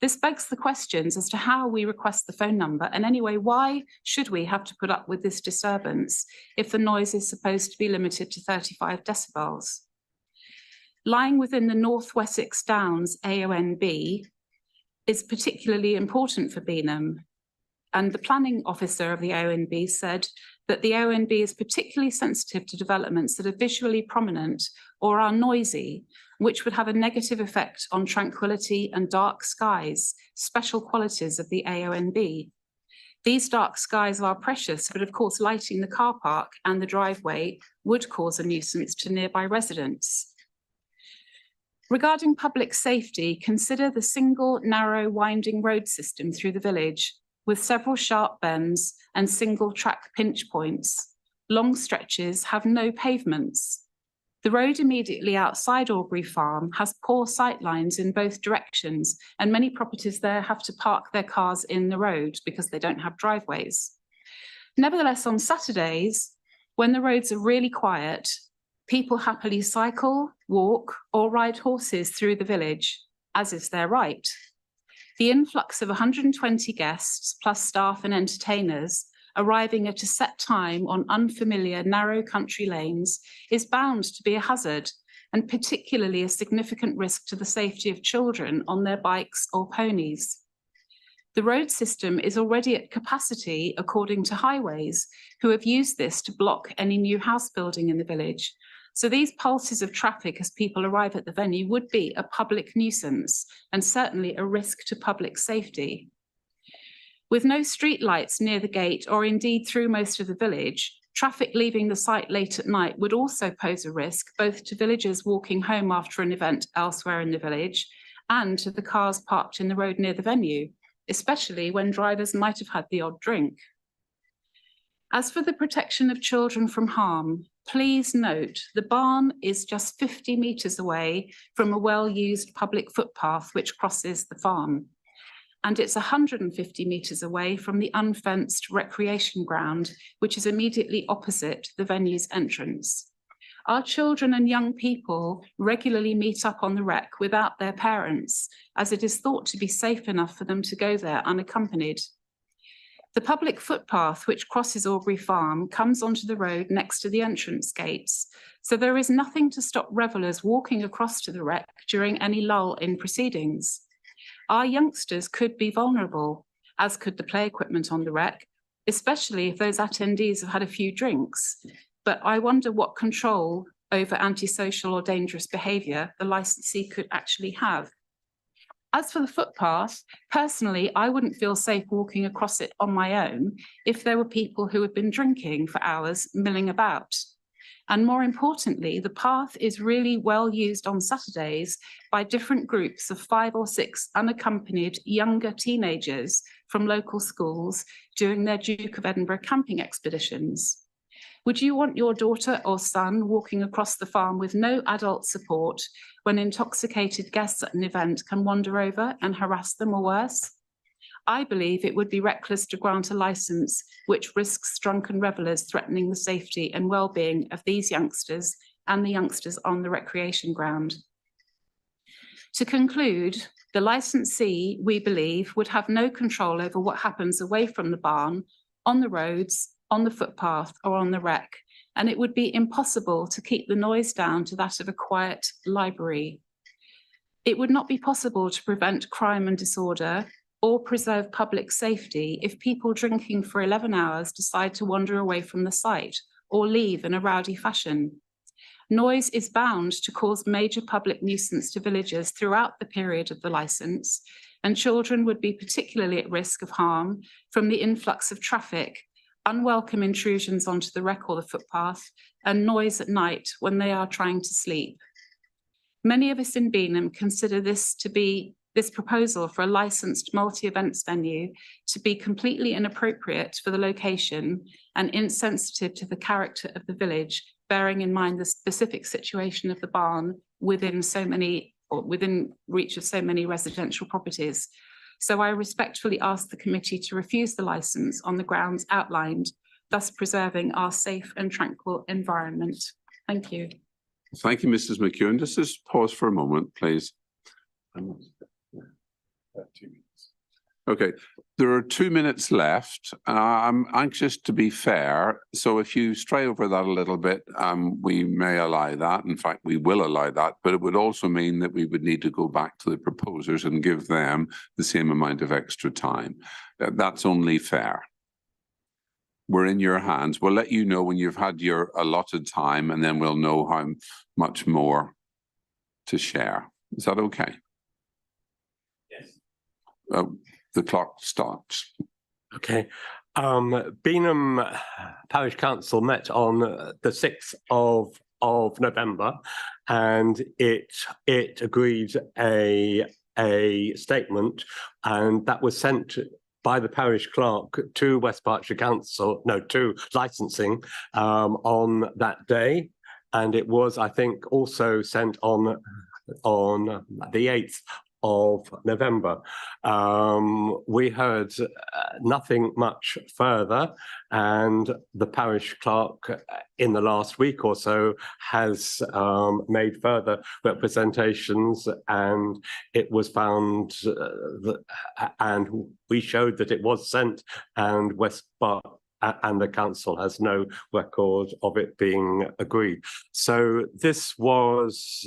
This begs the questions as to how we request the phone number, and anyway, why should we have to put up with this disturbance if the noise is supposed to be limited to 35 decibels? Lying within the North Wessex Downs AONB is particularly important for Beanham, and the planning officer of the ONB said that the ONB is particularly sensitive to developments that are visually prominent or are noisy, which would have a negative effect on tranquility and dark skies, special qualities of the AONB. These dark skies are precious, but of course lighting the car park and the driveway would cause a nuisance to nearby residents. Regarding public safety, consider the single narrow winding road system through the village. with several sharp bends and single track pinch points. Long stretches have no pavements. The road immediately outside Aubrey Farm has poor sight lines in both directions, and many properties there have to park their cars in the road because they don't have driveways. Nevertheless, on Saturdays, when the roads are really quiet, people happily cycle, walk, or ride horses through the village, as is their right. The influx of 120 guests, plus staff and entertainers, arriving at a set time on unfamiliar narrow country lanes is bound to be a hazard, and particularly a significant risk to the safety of children on their bikes or ponies. The road system is already at capacity according to highways, who have used this to block any new house building in the village. So these pulses of traffic as people arrive at the venue would be a public nuisance and certainly a risk to public safety. With no street lights near the gate or indeed through most of the village, traffic leaving the site late at night would also pose a risk both to villagers walking home after an event elsewhere in the village and to the cars parked in the road near the venue, especially when drivers might have had the odd drink. As for the protection of children from harm, please note the barn is just 50 metres away from a well-used public footpath which crosses the farm, and it's 150 metres away from the unfenced recreation ground, which is immediately opposite the venue's entrance. Our children and young people regularly meet up on the rec without their parents, as it is thought to be safe enough for them to go there unaccompanied. The public footpath which crosses Aubrey Farm comes onto the road next to the entrance gates, so there is nothing to stop revellers walking across to the rec during any lull in proceedings. Our youngsters could be vulnerable, as could the play equipment on the rec, especially if those attendees have had a few drinks. But I wonder what control over antisocial or dangerous behaviour the licensee could actually have. As for the footpath, personally, I wouldn't feel safe walking across it on my own if there were people who had been drinking for hours milling about. And more importantly, the path is really well used on Saturdays by different groups of 5 or 6 unaccompanied younger teenagers from local schools during their Duke of Edinburgh camping expeditions. Would you want your daughter or son walking across the farm with no adult support when intoxicated guests at an event can wander over and harass them or worse? I believe it would be reckless to grant a licence which risks drunken revellers threatening the safety and well-being of these youngsters and the youngsters on the recreation ground. To conclude, the licensee, we believe, would have no control over what happens away from the barn, on the roads, on the footpath or on the rec, and it would be impossible to keep the noise down to that of a quiet library. It would not be possible to prevent crime and disorder or preserve public safety if people drinking for 11 hours decide to wander away from the site or leave in a rowdy fashion. Noise is bound to cause major public nuisance to villagers throughout the period of the licence, and children would be particularly at risk of harm from the influx of traffic, unwelcome intrusions onto the rec or the footpath, and noise at night when they are trying to sleep. Many of us in Beanham consider this proposal for a licensed multi-events venue to be completely inappropriate for the location and insensitive to the character of the village, bearing in mind the specific situation of the barn within reach of so many residential properties. So I respectfully ask the committee to refuse the licence on the grounds outlined, thus preserving our safe and tranquil environment. Thank you. Thank you, Mrs. McEwen. Just pause for a moment, please. Okay, there are 2 minutes left. I'm anxious to be fair, so if you stray over that a little bit, we may allow that. In fact, we will allow that, but it would also mean that we would need to go back to the proposers and give them the same amount of extra time. That's only fair. We're in your hands. We'll let you know when you've had your allotted time, and then we'll know how much more to share. Is that okay? Yes. The clock starts. Okay. Beanham Parish Council met on the 6th of November, and it agreed a statement, and that was sent by the parish clerk to West Berkshire Council, no, to licensing on that day. And it was, I think, also sent on the 8th of November. We heard nothing much further, and the parish clerk in the last week or so has made further representations, and it was found and we showed that it was sent, and and the council has no record of it being agreed. So this was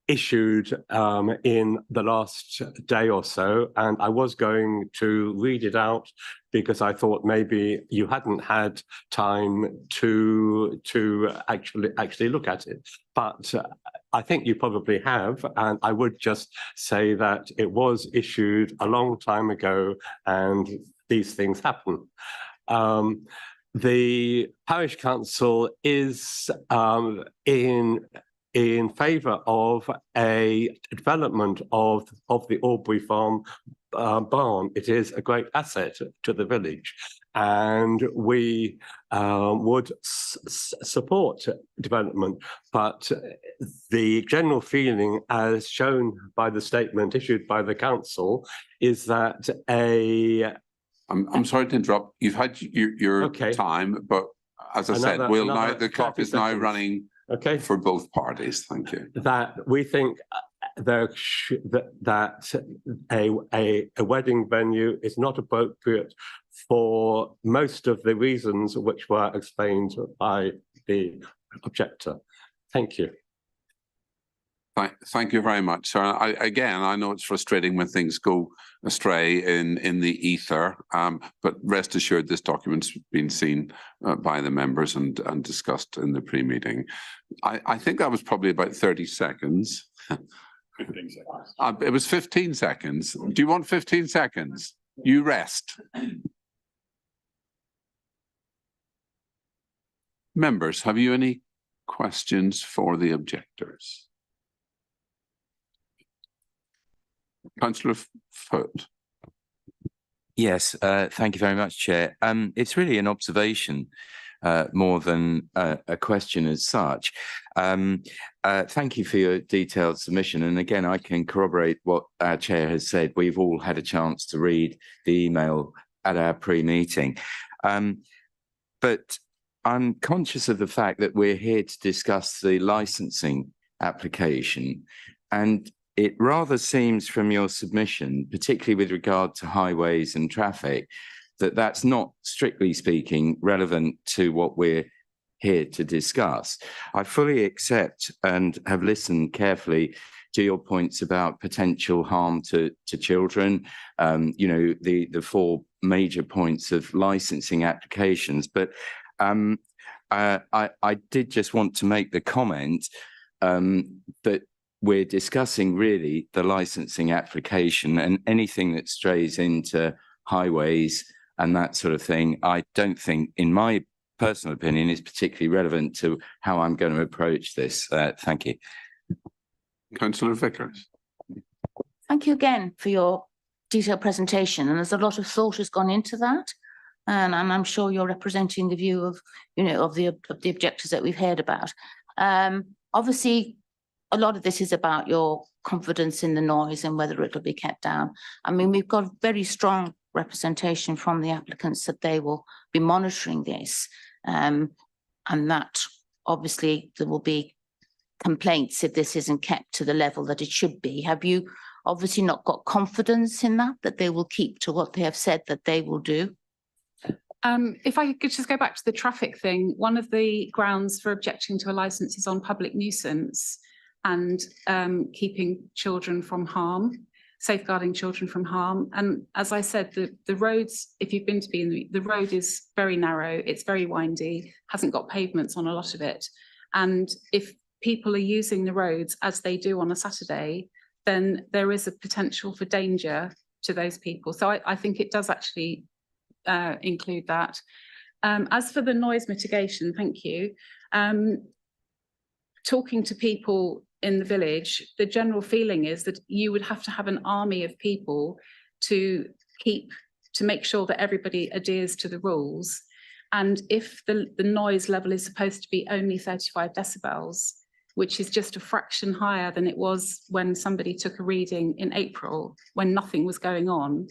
issued in the last day or so, and I was going to read it out because I thought maybe you hadn't had time to actually look at it. But I think you probably have, and I would just say that it was issued a long time ago, and these things happen. The parish council is in favour of a development of the Aubrey Farm barn. It is a great asset to the village, and we would support development. But the general feeling, as shown by the statement issued by the council, is that I'm sorry to interrupt. You've had your Okay. time, but as I said, the clock 30 is now seconds. running for both parties. Thank you. That we think that a wedding venue is not appropriate for most of the reasons which were explained by the objector. Thank you. Thank you very much, sir. I know it's frustrating when things go astray in the ether, but rest assured this document's been seen by the members and discussed in the pre-meeting. I think that was probably about 30 seconds. 15 seconds. It was 15 seconds. Do you want 15 seconds? You rest. Members, have you any questions for the objectors? Councillor Foot. Yes, thank you very much, Chair. It's really an observation more than a question as such. Thank you for your detailed submission. And again, I can corroborate what our Chair has said. We've all had a chance to read the email at our pre-meeting. But I'm conscious of the fact that we're here to discuss the licensing application, and it rather seems from your submission, particularly with regard to highways and traffic, that that's not, strictly speaking, relevant to what we're here to discuss. I fully accept and have listened carefully to your points about potential harm to children, you know, the four major points of licensing applications. But I did just want to make the comment that we're discussing really the licensing application, and anything that strays into highways and that sort of thing, I don't think, in my personal opinion, is particularly relevant to how I'm going to approach this. Thank you. Councillor Vickers. Thank you again for your detailed presentation, and there's a lot of thought has gone into that, and I'm sure you're representing the view of, you know, of the objectors that we've heard about. Obviously, a lot of this is about your confidence in the noise and whether it'll be kept down. I mean, we've got very strong representation from the applicants that they will be monitoring this, and that obviously there will be complaints if this isn't kept to the level that it should be. Have you obviously not got confidence in that they will keep to what they have said that they will do? If I could just go back to the traffic thing, one of the grounds for objecting to a licence is on public nuisance and keeping children from harm, safeguarding children from harm. And as I said, the roads, if you've been to B&B, the road is very narrow, it's very windy, hasn't got pavements on a lot of it. And if people are using the roads as they do on a Saturday, then there is a potential for danger to those people. So I think it does actually include that. As for the noise mitigation, thank you. Talking to people in the village, the general feeling is that you would have to have an army of people to make sure that everybody adheres to the rules. And if the noise level is supposed to be only 35 decibels, which is just a fraction higher than it was when somebody took a reading in April, when nothing was going on,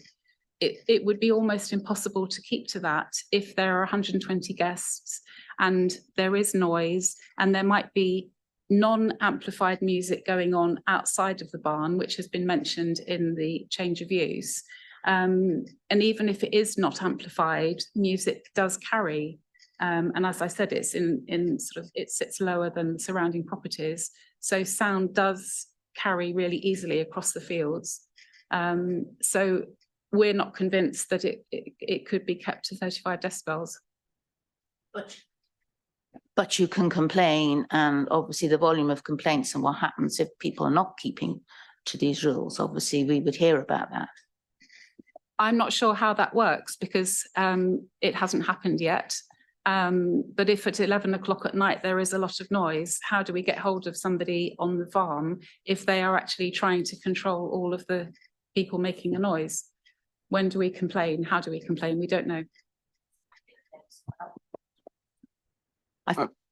it would be almost impossible to keep to that if there are 120 guests and there is noise and there might be non-amplified music going on outside of the barn, which has been mentioned in the change of use. And even if it is not amplified, music does carry. And as I said, it sits lower than the surrounding properties. So sound does carry really easily across the fields. So we're not convinced that it could be kept to 35 decibels. But you can complain, and obviously the volume of complaints and what happens if people are not keeping to these rules, obviously we would hear about that. I'm not sure how that works because it hasn't happened yet. But if at 11 o'clock at night there is a lot of noise, how do we get hold of somebody on the farm if they are actually trying to control all of the people making a noise? When do we complain? How do we complain? We don't know.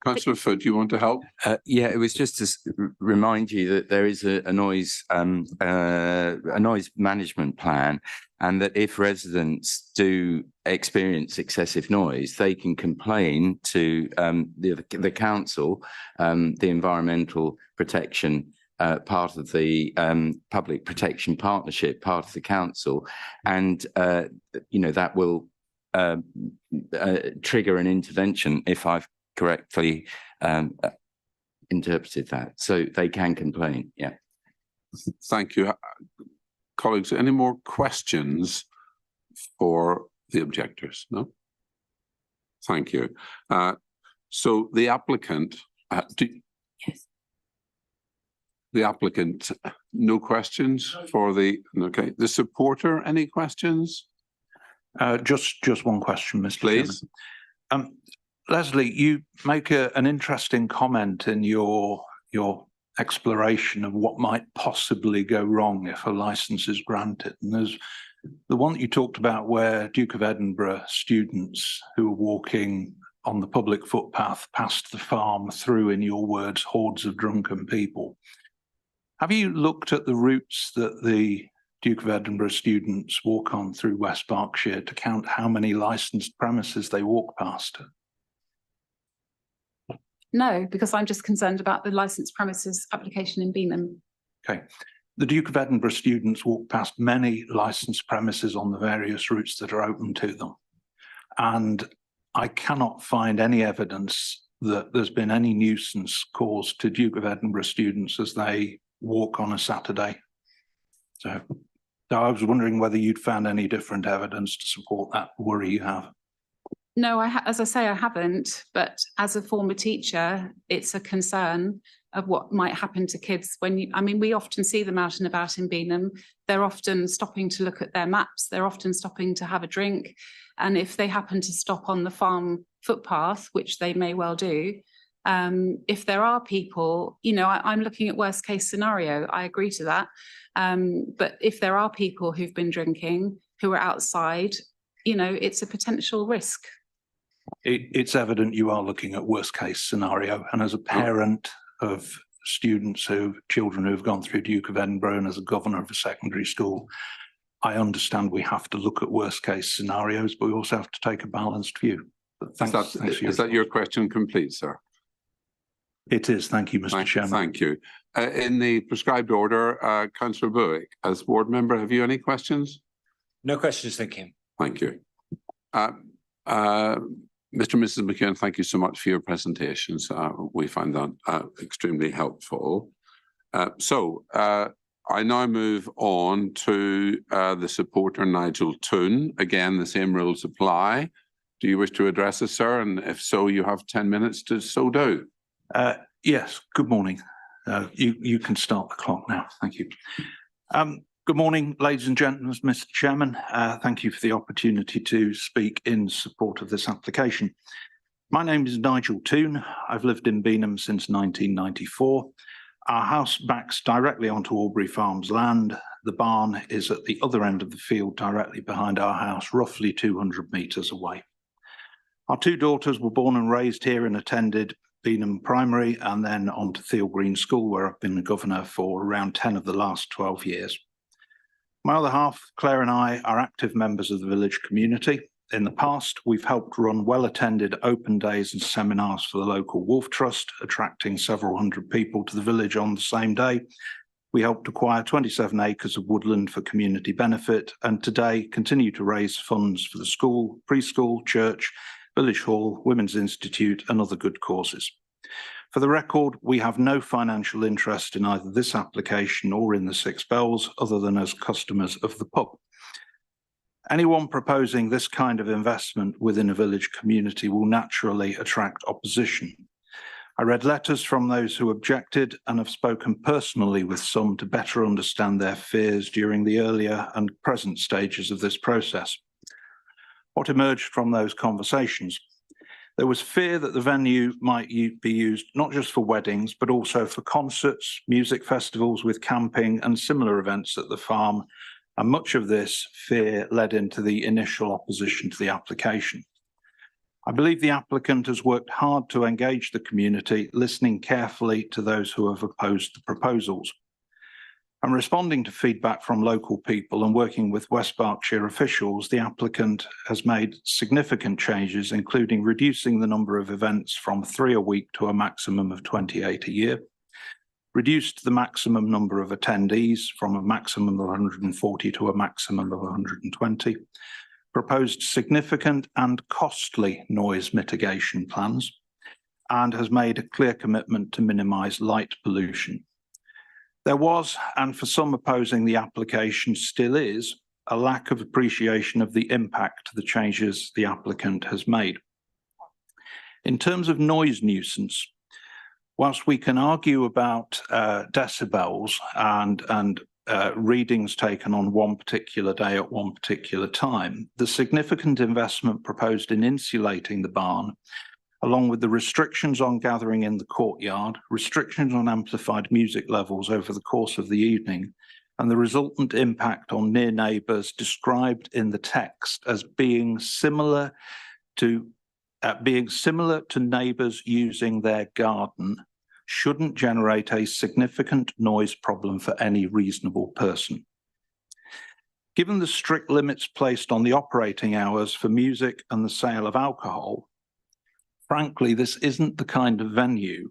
Councillor Foot, do you want to help? Yeah, it was just to remind you that there is a noise management plan, and that if residents do experience excessive noise, they can complain to the council, the environmental protection part of the public protection partnership, part of the council, and that will trigger an intervention if I've correctly interpreted that. So they can complain. Yeah. Thank you. Colleagues, any more questions for the objectors? No? Thank you. So the applicant, Yes. The applicant, no questions for the, okay. The supporter, any questions? Just one question, Mr. Please. Chairman. Leslie, you make an interesting comment in your exploration of what might possibly go wrong if a license is granted. And there's the one that you talked about where Duke of Edinburgh students who are walking on the public footpath past the farm through, in your words, hordes of drunken people. Have you looked at the routes that the Duke of Edinburgh students walk on through West Berkshire to count how many licensed premises they walk past? No, because I'm just concerned about the licensed premises application in Beanham. Okay. The Duke of Edinburgh students walk past many licensed premises on the various routes that are open to them. And I cannot find any evidence that there's been any nuisance caused to Duke of Edinburgh students as they walk on a Saturday. So I was wondering whether you'd found any different evidence to support that worry you have. No, as I say, I haven't. But as a former teacher, it's a concern of what might happen to kids when we often see them out and about in Beanham. They're often stopping to look at their maps. They're often stopping to have a drink. And if they happen to stop on the farm footpath, which they may well do, if there are people, I'm looking at worst case scenario. I agree to that. But if there are people who've been drinking, who are outside, it's a potential risk. It's evident you are looking at worst case scenario. And as a parent of children who have gone through Duke of Edinburgh and as a governor of a secondary school, I understand we have to look at worst case scenarios, but we also have to take a balanced view. But thanks. Is that your question complete, sir? It is. Thank you, Mr. Chairman. Thank you. In the prescribed order, Councillor Buick, as ward member, have you any questions? No questions, thank you. Thank you. Mr. and Mrs. McKeon, thank you so much for your presentations. We find that extremely helpful. So I now move on to the supporter, Nigel Toon. Again, the same rules apply. Do you wish to address us, sir? And if so, you have 10 minutes to so do. Yes, good morning. You can start the clock now. Thank you. Good morning, ladies and gentlemen, Mr. Chairman. Thank you for the opportunity to speak in support of this application. My name is Nigel Toon. I've lived in Beanham since 1994. Our house backs directly onto Aubrey Farms land. The barn is at the other end of the field directly behind our house, roughly 200 metres away. Our two daughters were born and raised here and attended Beanham Primary and then on to Thiel Green School, where I've been the governor for around 10 of the last 12 years. My other half, Claire, and I are active members of the village community. In the past, we've helped run well-attended open days and seminars for the local Wolf Trust, attracting several hundred people to the village on the same day. We helped acquire 27 acres of woodland for community benefit, and today continue to raise funds for the school, preschool, church, village hall, Women's Institute, and other good causes. For the record, we have no financial interest in either this application or in the Six Bells, other than as customers of the pub. Anyone proposing this kind of investment within a village community will naturally attract opposition. I read letters from those who objected and have spoken personally with some to better understand their fears during the earlier and present stages of this process. What emerged from those conversations? There was fear that the venue might be used not just for weddings, but also for concerts, music festivals with camping and similar events at the farm. And much of this fear led into the initial opposition to the application. I believe the applicant has worked hard to engage the community, listening carefully to those who have opposed the proposals. And responding to feedback from local people and working with West Berkshire officials, the applicant has made significant changes, including reducing the number of events from 3 a week to a maximum of 28 a year, reduced the maximum number of attendees from a maximum of 140 to a maximum of 120, proposed significant and costly noise mitigation plans, and has made a clear commitment to minimise light pollution. There was, and for some opposing the application still is, a lack of appreciation of the impact the changes the applicant has made. In terms of noise nuisance, whilst we can argue about decibels and readings taken on one particular day at one particular time, the significant investment proposed in insulating the barn, along with the restrictions on gathering in the courtyard, restrictions on amplified music levels over the course of the evening, and the resultant impact on near neighbours described in the text as being similar to neighbours using their garden, shouldn't generate a significant noise problem for any reasonable person. Given the strict limits placed on the operating hours for music and the sale of alcohol, frankly, this isn't the kind of venue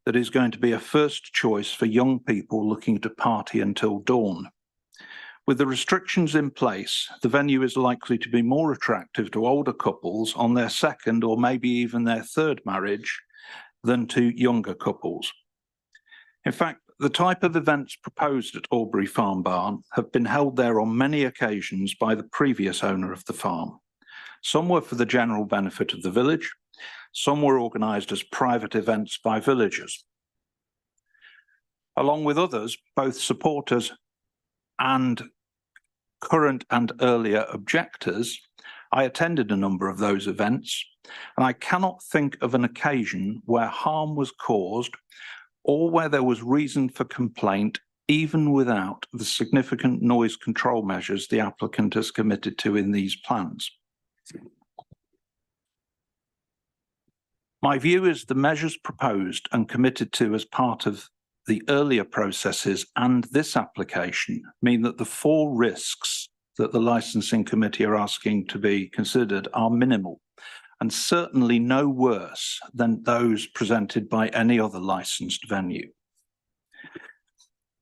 that is going to be a first choice for young people looking to party until dawn. With the restrictions in place, the venue is likely to be more attractive to older couples on their second or maybe even their third marriage than to younger couples. In fact, the type of events proposed at Aubrey Farm Barn have been held there on many occasions by the previous owner of the farm. Some were for the general benefit of the village, some were organised as private events by villagers. Along with others, both supporters and current and earlier objectors, I attended a number of those events, and I cannot think of an occasion where harm was caused or where there was reason for complaint, even without the significant noise control measures the applicant has committed to in these plans. My view is the measures proposed and committed to as part of the earlier processes and this application mean that the 4 risks that the licensing committee are asking to be considered are minimal and certainly no worse than those presented by any other licensed venue.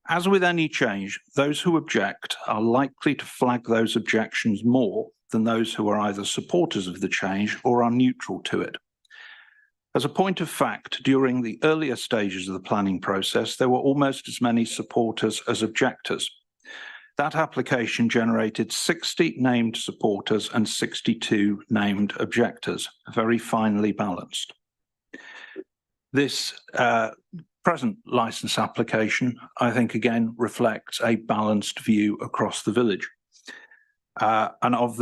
As with any change, those who object are likely to flag those objections more than those who are either supporters of the change or are neutral to it. As a point of fact, during the earlier stages of the planning process, there were almost as many supporters as objectors. That application generated 60 named supporters and 62 named objectors, very finely balanced. This present licence application, I think, again reflects a balanced view across the village. And of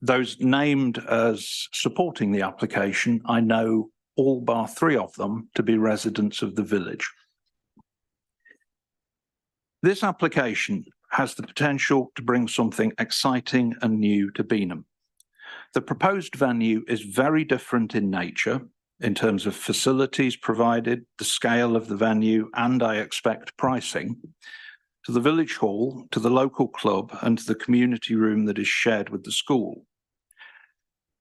those named as supporting the application, I know all bar 3 of them to be residents of the village. This application has the potential to bring something exciting and new to Beanham. The proposed venue is very different in nature in terms of facilities provided, the scale of the venue, and I expect pricing, to the village hall, to the local club, and to the community room that is shared with the school.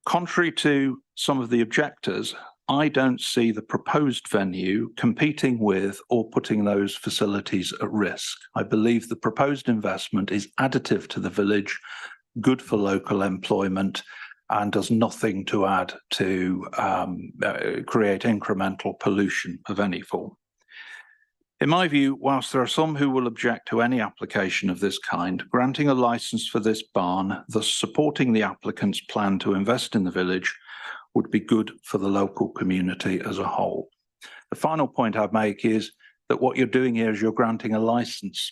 Contrary to some of the objectors, I don't see the proposed venue competing with or putting those facilities at risk. I believe the proposed investment is additive to the village, good for local employment, and does nothing to add to create incremental pollution of any form. In my view, whilst there are some who will object to any application of this kind, granting a licence for this barn, thus supporting the applicant's plan to invest in the village, would be good for the local community as a whole. The final point I'd make is that what you're doing here is you're granting a licence.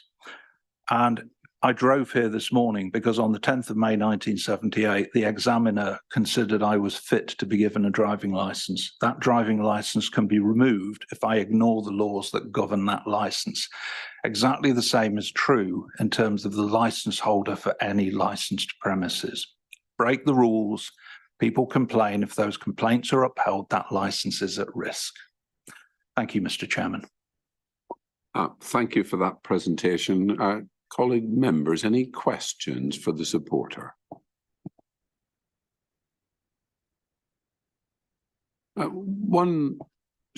And I drove here this morning because on the 10th of May 1978, the examiner considered I was fit to be given a driving licence. That driving licence can be removed if I ignore the laws that govern that licence. Exactly the same is true in terms of the licence holder for any licensed premises. Break the rules, people complain. If those complaints are upheld, that licence is at risk. Thank you, Mr. Chairman. Thank you for that presentation. Colleague members, any questions for the supporter? One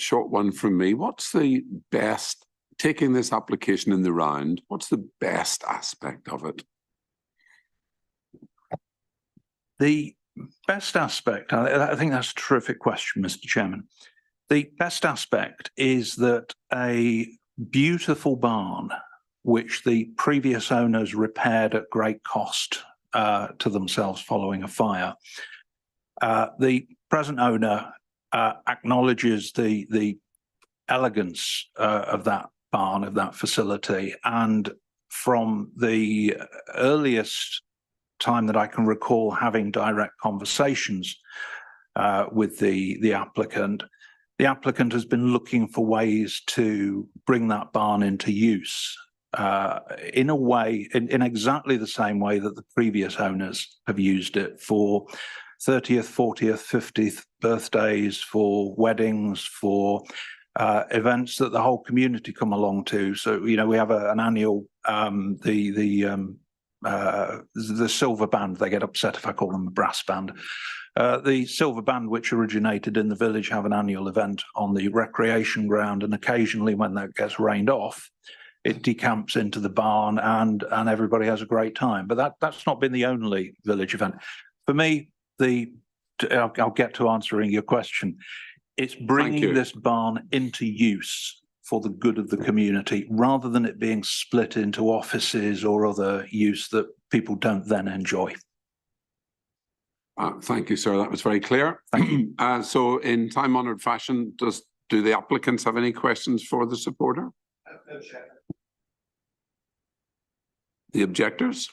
short one from me. What's the best, taking this application in the round, what's the best aspect of it? The best aspect, I think that's a terrific question, Mr. Chairman. The best aspect is that a beautiful barn, which the previous owners repaired at great cost to themselves following a fire. The present owner acknowledges the elegance of that barn, of that facility, and from the earliest time that I can recall having direct conversations with the applicant has been looking for ways to bring that barn into use. In a way, in exactly the same way that the previous owners have used it for 30th, 40th, 50th birthdays, for weddings, for events that the whole community come along to. So, you know, we have an annual, the silver band, they get upset if I call them a brass band. The silver band, which originated in the village, have an annual event on the recreation ground, and occasionally when that gets rained off, it decamps into the barn and everybody has a great time. But that's not been the only village event. For me, I'll get to answering your question. It's bringing this barn into use for the good of the community, rather than it being split into offices or other use that people don't then enjoy. Thank you, sir. That was very clear. Thank you. So in time-honoured fashion, do the applicants have any questions for the supporter? The objectors?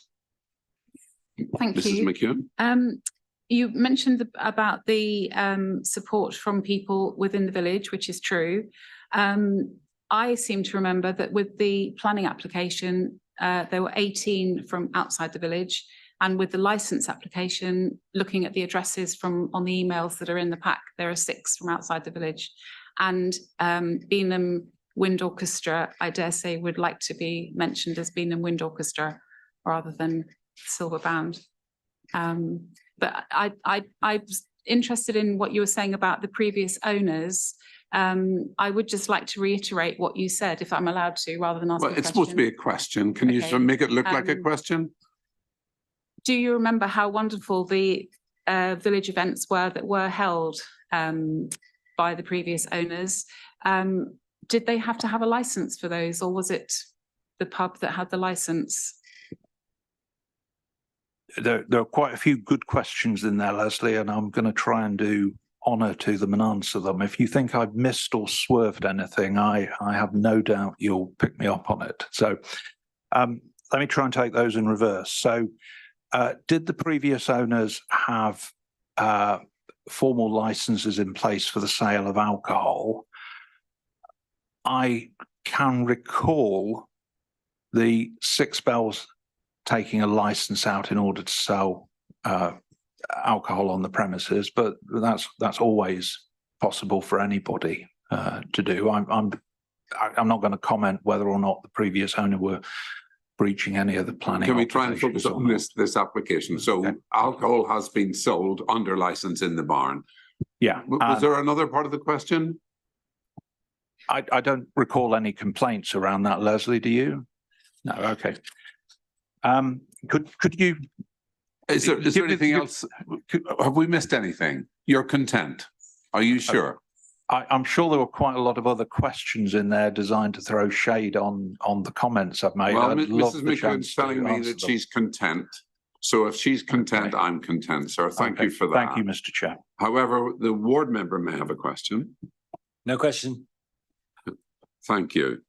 Thank Mrs. you. McEwen? You mentioned about the support from people within the village, which is true. I seem to remember that with the planning application, there were 18 from outside the village, and with the license application, looking at the addresses from on the emails that are in the pack, there are 6 from outside the village. And Beanham Wind Orchestra, I dare say, would like to be mentioned as Beanham Wind Orchestra rather than Silver Band. But I was interested in what you were saying about the previous owners. I would just like to reiterate what you said, if I'm allowed to, rather than ask a question. It's supposed to be a question. Can you make it look like a question? Do you remember how wonderful the village events were that were held by the previous owners? Did they have to have a license for those, or was it the pub that had the license? There are quite a few good questions in there, Leslie, and I'm going to try and do honour to them and answer them. If you think I've missed or swerved anything, I have no doubt you'll pick me up on it. So let me try and take those in reverse. So did the previous owners have formal licenses in place for the sale of alcohol, I can recall the Six Bells taking a license out in order to sell alcohol on the premises, but that's always possible for anybody to do. I'm not going to comment whether or not the previous owner were breaching any of the planning. Can we try and focus obligations on or this application? So Okay. alcohol has been sold under license in the barn. Yeah. Was there another part of the question? I don't recall any complaints around that, Leslie, do you? No, okay. Could you? Is there anything else? Have we missed anything? You're content? Are you sure? I'm sure there were quite a lot of other questions in there designed to throw shade on the comments I've made. Well, I'd love Mrs. the Micklein's chance to telling me answer that them. she's content. So if she's content, Okay. I'm content, sir. Thank Okay. you for that. Thank you, Mr. Chair. However, the ward member may have a question. No question. Thank you.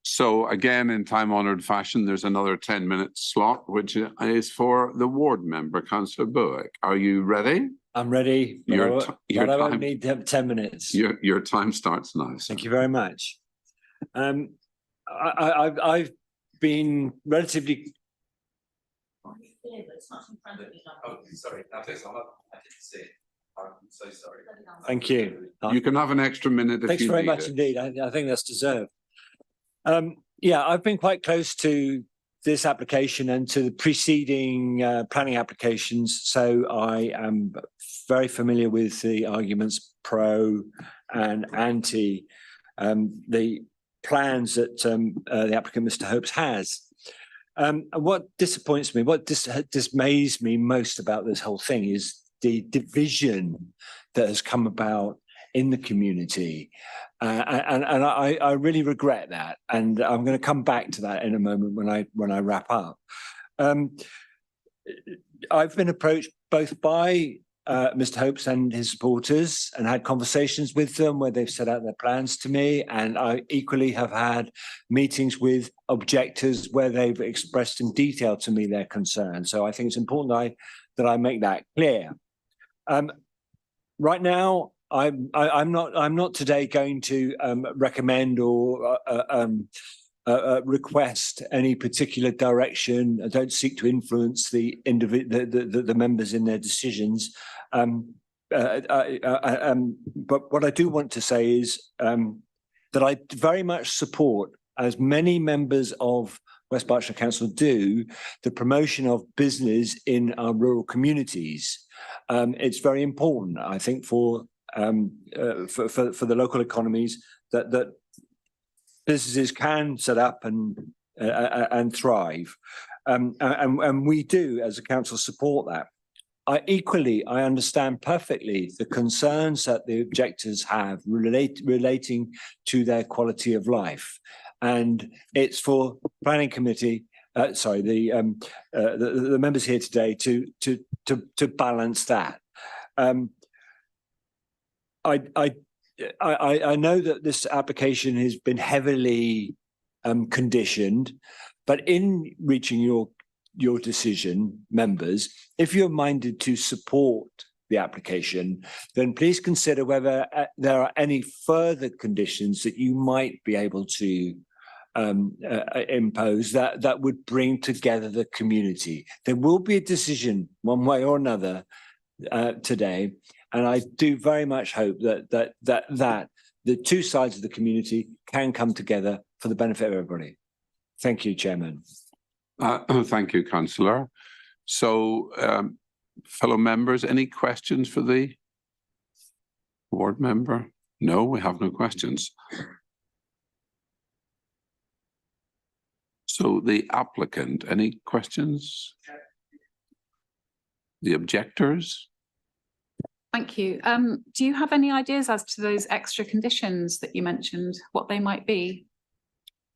So again, in time-honoured fashion, there's another 10-minute slot, which is for the ward member, Councillor Buick. Are you ready? I'm ready. But Your I won't time- need 10 minutes. Your time starts now. Sir. Thank you very much. I've been relatively. Oh, sorry, I didn't see it. I'm so sorry. Thank you. You can have an extra minute if Thanks you very need much it. indeed. I think that's deserved. Yeah, I've been quite close to this application and to the preceding planning applications, so I am very familiar with the arguments pro and anti the plans that the applicant, Mr. Hopes, has. And what disappoints me, what dismays me most about this whole thing is the division that has come about in the community. And I really regret that. And I'm going to come back to that in a moment when I wrap up. I've been approached both by Mr. Hopes and his supporters and had conversations with them where they've set out their plans to me. And I equally have had meetings with objectors where they've expressed in detail to me their concerns. So I think it's important that I make that clear. Right now, I'm not today going to recommend or request any particular direction. I don't seek to influence the members in their decisions. But what I do want to say is that I very much support, as many members of West Berkshire Council do, the promotion of business in our rural communities. It's very important, I think, for the local economies that businesses can set up and thrive, and we do, as a council, support that. I understand perfectly the concerns that the objectors have relating to their quality of life, and it's for planning committee. The members here today to balance that. I know that this application has been heavily conditioned, but in reaching your decision, members, if you're minded to support the application, then please consider whether there are any further conditions that you might be able to impose that would bring together the community. There will be a decision one way or another today, and I do very much hope that the two sides of the community can come together for the benefit of everybody. Thank you, Chairman. Thank you, Councillor. So, fellow members, any questions for the ward member? No, we have no questions. So the applicant, any questions? The objectors? Thank you. Do you have any ideas as to those extra conditions that you mentioned, what they might be?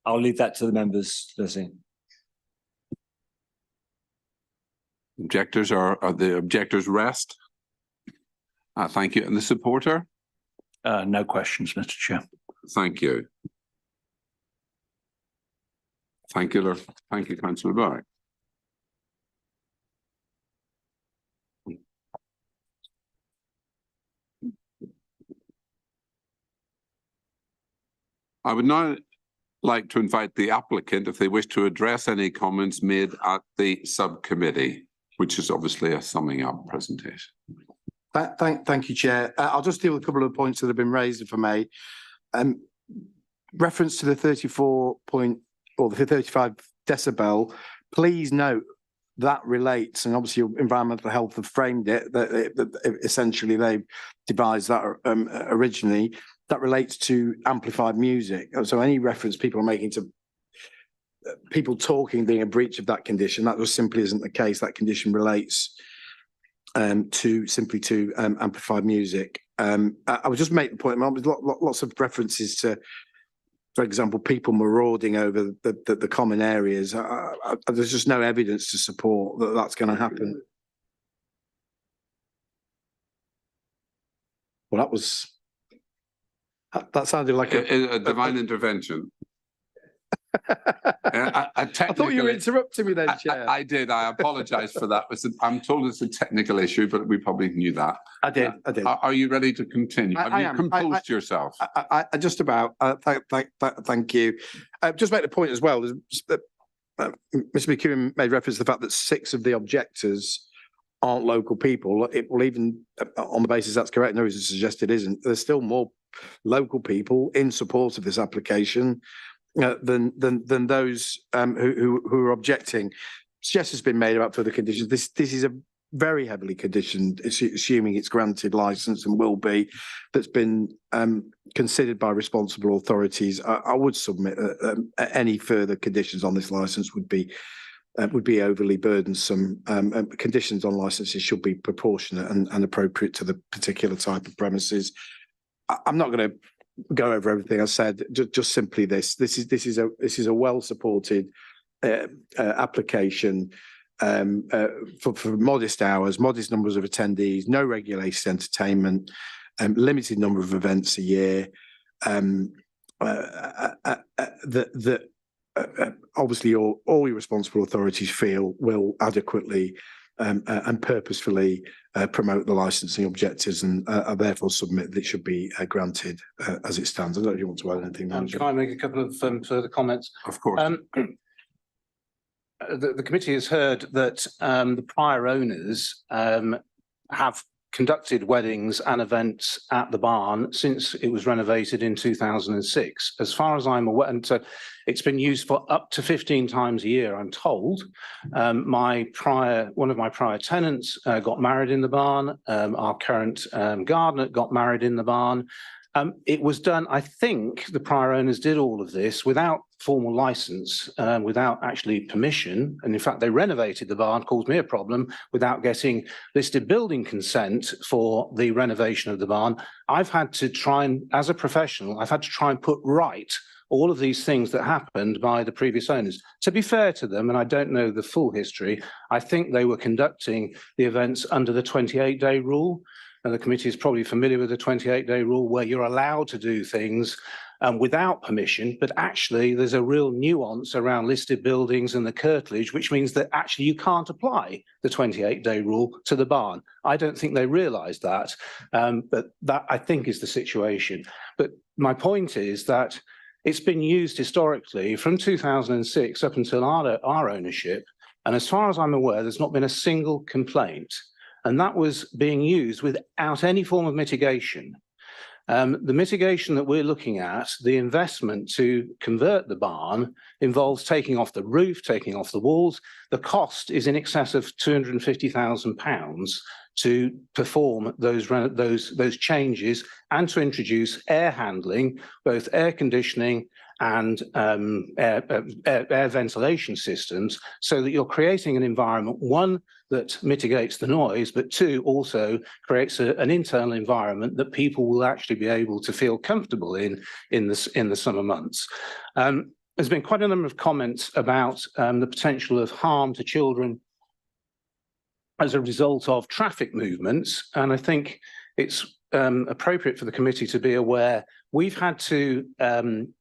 I'll leave that to the members, Leslie. Objectors are the objectors rest? Thank you. And the supporter? No questions, Mr. Chair. Thank you. Thank you, Councillor Barrett. I would now like to invite the applicant if they wish to address any comments made at the subcommittee, which is obviously a summing up presentation. Thank you, Chair. I'll just deal with a couple of points that have been raised, if I may. Reference to the 34 point or the 35 decibel, please note that relates, and obviously environmental health have framed it, that essentially they devised that originally, that relates to amplified music. So any reference people are making to people talking being a breach of that condition, that just simply isn't the case. That condition relates simply to amplified music. I would just make the point, there's lots of references to, for example, people marauding over the common areas. There's just no evidence to support that that's going to happen. Well, that sounded like a divine intervention. I thought you were interrupting me then, Chair. I did. I apologise for that. I'm told it's a technical issue, but we probably knew that. I did. Are you ready to continue? Have you composed yourself? I just about. Thank you. Just make the point as well. Mr. McEwen made reference to the fact that 6 of the objectors aren't local people. Well, even on the basis that's correct, no reason to suggest it isn't. There's still more local people in support of this application than those who are objecting. Suggestions has been made about further conditions. This is a very heavily conditioned, assuming it's granted license and will be, that's been considered by responsible authorities. I would submit any further conditions on this license would be overly burdensome. Conditions on licenses should be proportionate and appropriate to the particular type of premises. I'm not going to go over everything I said. Just simply this. This is a well supported application for modest hours, modest numbers of attendees, no regulated entertainment, limited number of events a year. Obviously all your responsible authorities feel will adequately and purposefully promote the licensing objectives, and therefore submit that it should be granted as it stands. I don't know if you want to add anything. Can I make a couple of further comments? Of course. The committee has heard that the prior owners have conducted weddings and events at the barn since it was renovated in 2006. As far as I'm aware, and so it's been used for up to 15 times a year, I'm told. One of my prior tenants got married in the barn. Our current gardener got married in the barn. It was done, I think the prior owners did all of this without formal license, without actually permission. And in fact, they renovated the barn, caused me a problem, without getting listed building consent for the renovation of the barn. I've had to try and, as a professional, I've had to try and put right all of these things that happened by the previous owners. To be fair to them, and I don't know the full history, I think they were conducting the events under the 28-day rule. And the committee is probably familiar with the 28-day rule, where you're allowed to do things without permission, but actually there's a real nuance around listed buildings and the curtilage, which means that actually you can't apply the 28-day rule to the barn. I don't think they realised that, but that I think is the situation. But my point is that it's been used historically from 2006 up until our ownership, and as far as I'm aware, there's not been a single complaint. And that was being used without any form of mitigation. The mitigation that we're looking at, the investment to convert the barn, involves taking off the roof, taking off the walls. The cost is in excess of £250,000 to perform those changes and to introduce air handling, both air conditioning and air ventilation systems, so that you're creating an environment, one, that mitigates the noise, but two, also creates an internal environment that people will actually be able to feel comfortable in the summer months. There's been quite a number of comments about the potential of harm to children as a result of traffic movements, and I think it's appropriate for the committee to be aware we've had to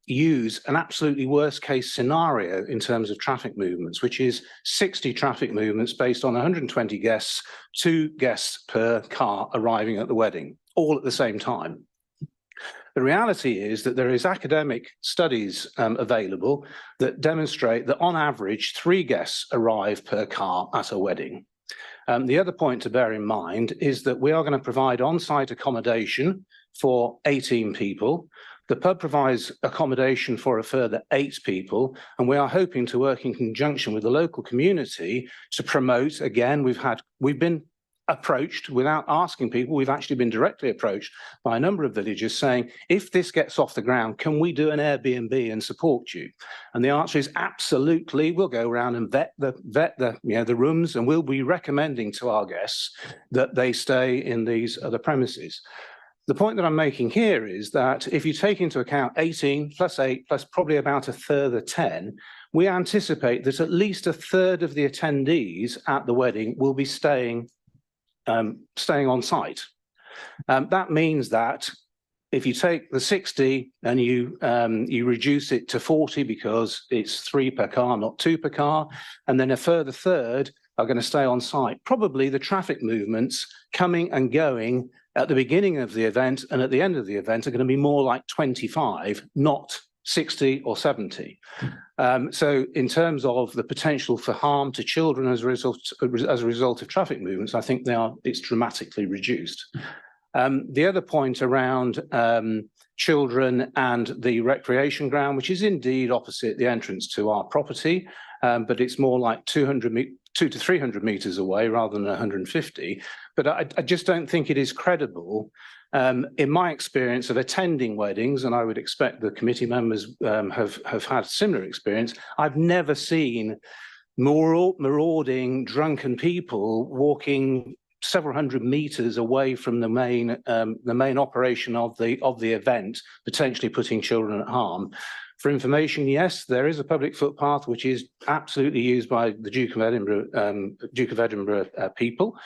use an absolutely worst case scenario in terms of traffic movements, which is 60 traffic movements based on 120 guests, 2 guests per car arriving at the wedding, all at the same time. The reality is that there is academic studies available that demonstrate that on average 3 guests arrive per car at a wedding. The other point to bear in mind is that we are going to provide on-site accommodation for 18 people. The pub provides accommodation for a further 8 people, and we are hoping to work in conjunction with the local community to promote. Again, we've been approached without asking people. We've actually been directly approached by a number of villagers saying, if this gets off the ground, can we do an Airbnb and support you? And the answer is absolutely. We'll go around and vet the rooms, and we'll be recommending to our guests that they stay in these other premises. The point that I'm making here is that if you take into account 18 plus 8 plus probably about a further 10, we anticipate that at least a third of the attendees at the wedding will be staying on site. That means that if you take the 60 and you reduce it to 40 because it's 3 per car, not 2 per car, and then a further third are going to stay on site, probably the traffic movements coming and going at the beginning of the event and at the end of the event are going to be more like 25, not 60 or 70. So in terms of the potential for harm to children as a result of traffic movements, I think it's dramatically reduced. The other point around children and the recreation ground, which is indeed opposite the entrance to our property, but it's more like 200 to 300 meters away rather than 150. But I just don't think it is credible. In my experience of attending weddings, and I would expect the committee members have had similar experience, I've never seen marauding drunken people walking several hundred meters away from the main operation of the event, potentially putting children at harm. For information, yes, there is a public footpath which is absolutely used by the Duke of Edinburgh people.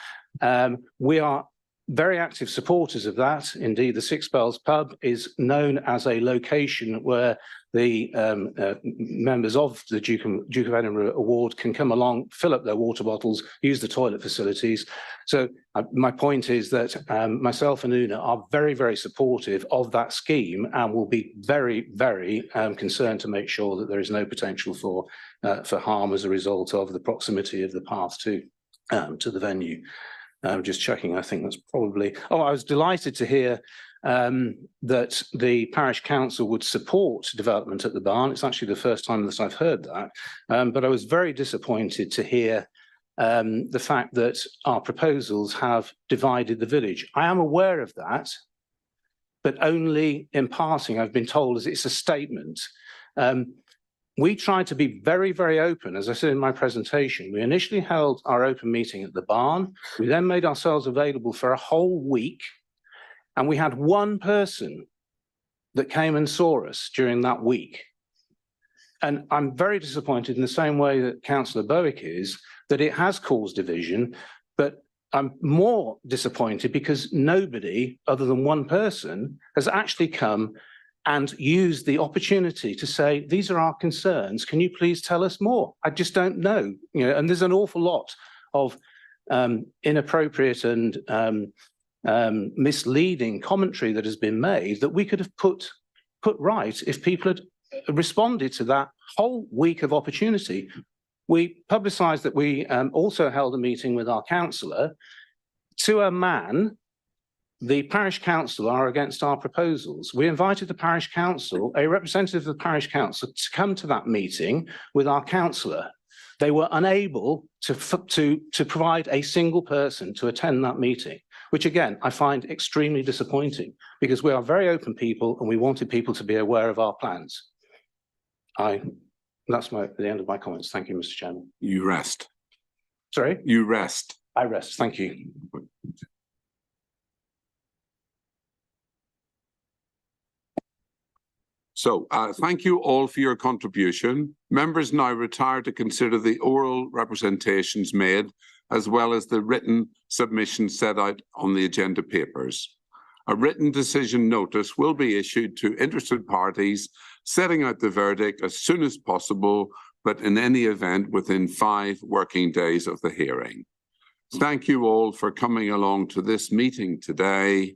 We are very active supporters of that. Indeed, the Six Bells pub is known as a location where the members of the Duke of Edinburgh Award can come along, fill up their water bottles, use the toilet facilities. So my point is that myself and Una are very, very supportive of that scheme and will be very, very concerned to make sure that there is no potential for harm as a result of the proximity of the path to the venue. Just checking, I think that's probably... Oh, I was delighted to hear that the parish council would support development at the barn. It's actually the first time that I've heard that. But I was very disappointed to hear the fact that our proposals have divided the village. I am aware of that, but only in passing. I've been told as it's a statement. We tried to be very, very open. As I said in my presentation, we initially held our open meeting at the barn. We then made ourselves available for a whole week. And we had one person that came and saw us during that week. And I'm very disappointed in the same way that Councillor Bowick is, that it has caused division. But I'm more disappointed because nobody other than one person has actually come and use the opportunity to say, these are our concerns. Can you please tell us more? I just don't know. And there's an awful lot of inappropriate and misleading commentary that has been made that we could have put right if people had responded to that whole week of opportunity. We publicised that we also held a meeting with our councillor. To a man, the parish council are against our proposals. We invited the parish council, a representative of the parish council, to come to that meeting with our councillor. They were unable to provide a single person to attend that meeting, which again, I find extremely disappointing because we are very open people and we wanted people to be aware of our plans. That's the end of my comments. Thank you, Mr. Chairman. You rest. Sorry? You rest. I rest. Thank you. So thank you all for your contribution. Members now retire to consider the oral representations made as well as the written submissions set out on the agenda papers. A written decision notice will be issued to interested parties setting out the verdict as soon as possible, but in any event within 5 working days of the hearing. Thank you all for coming along to this meeting today.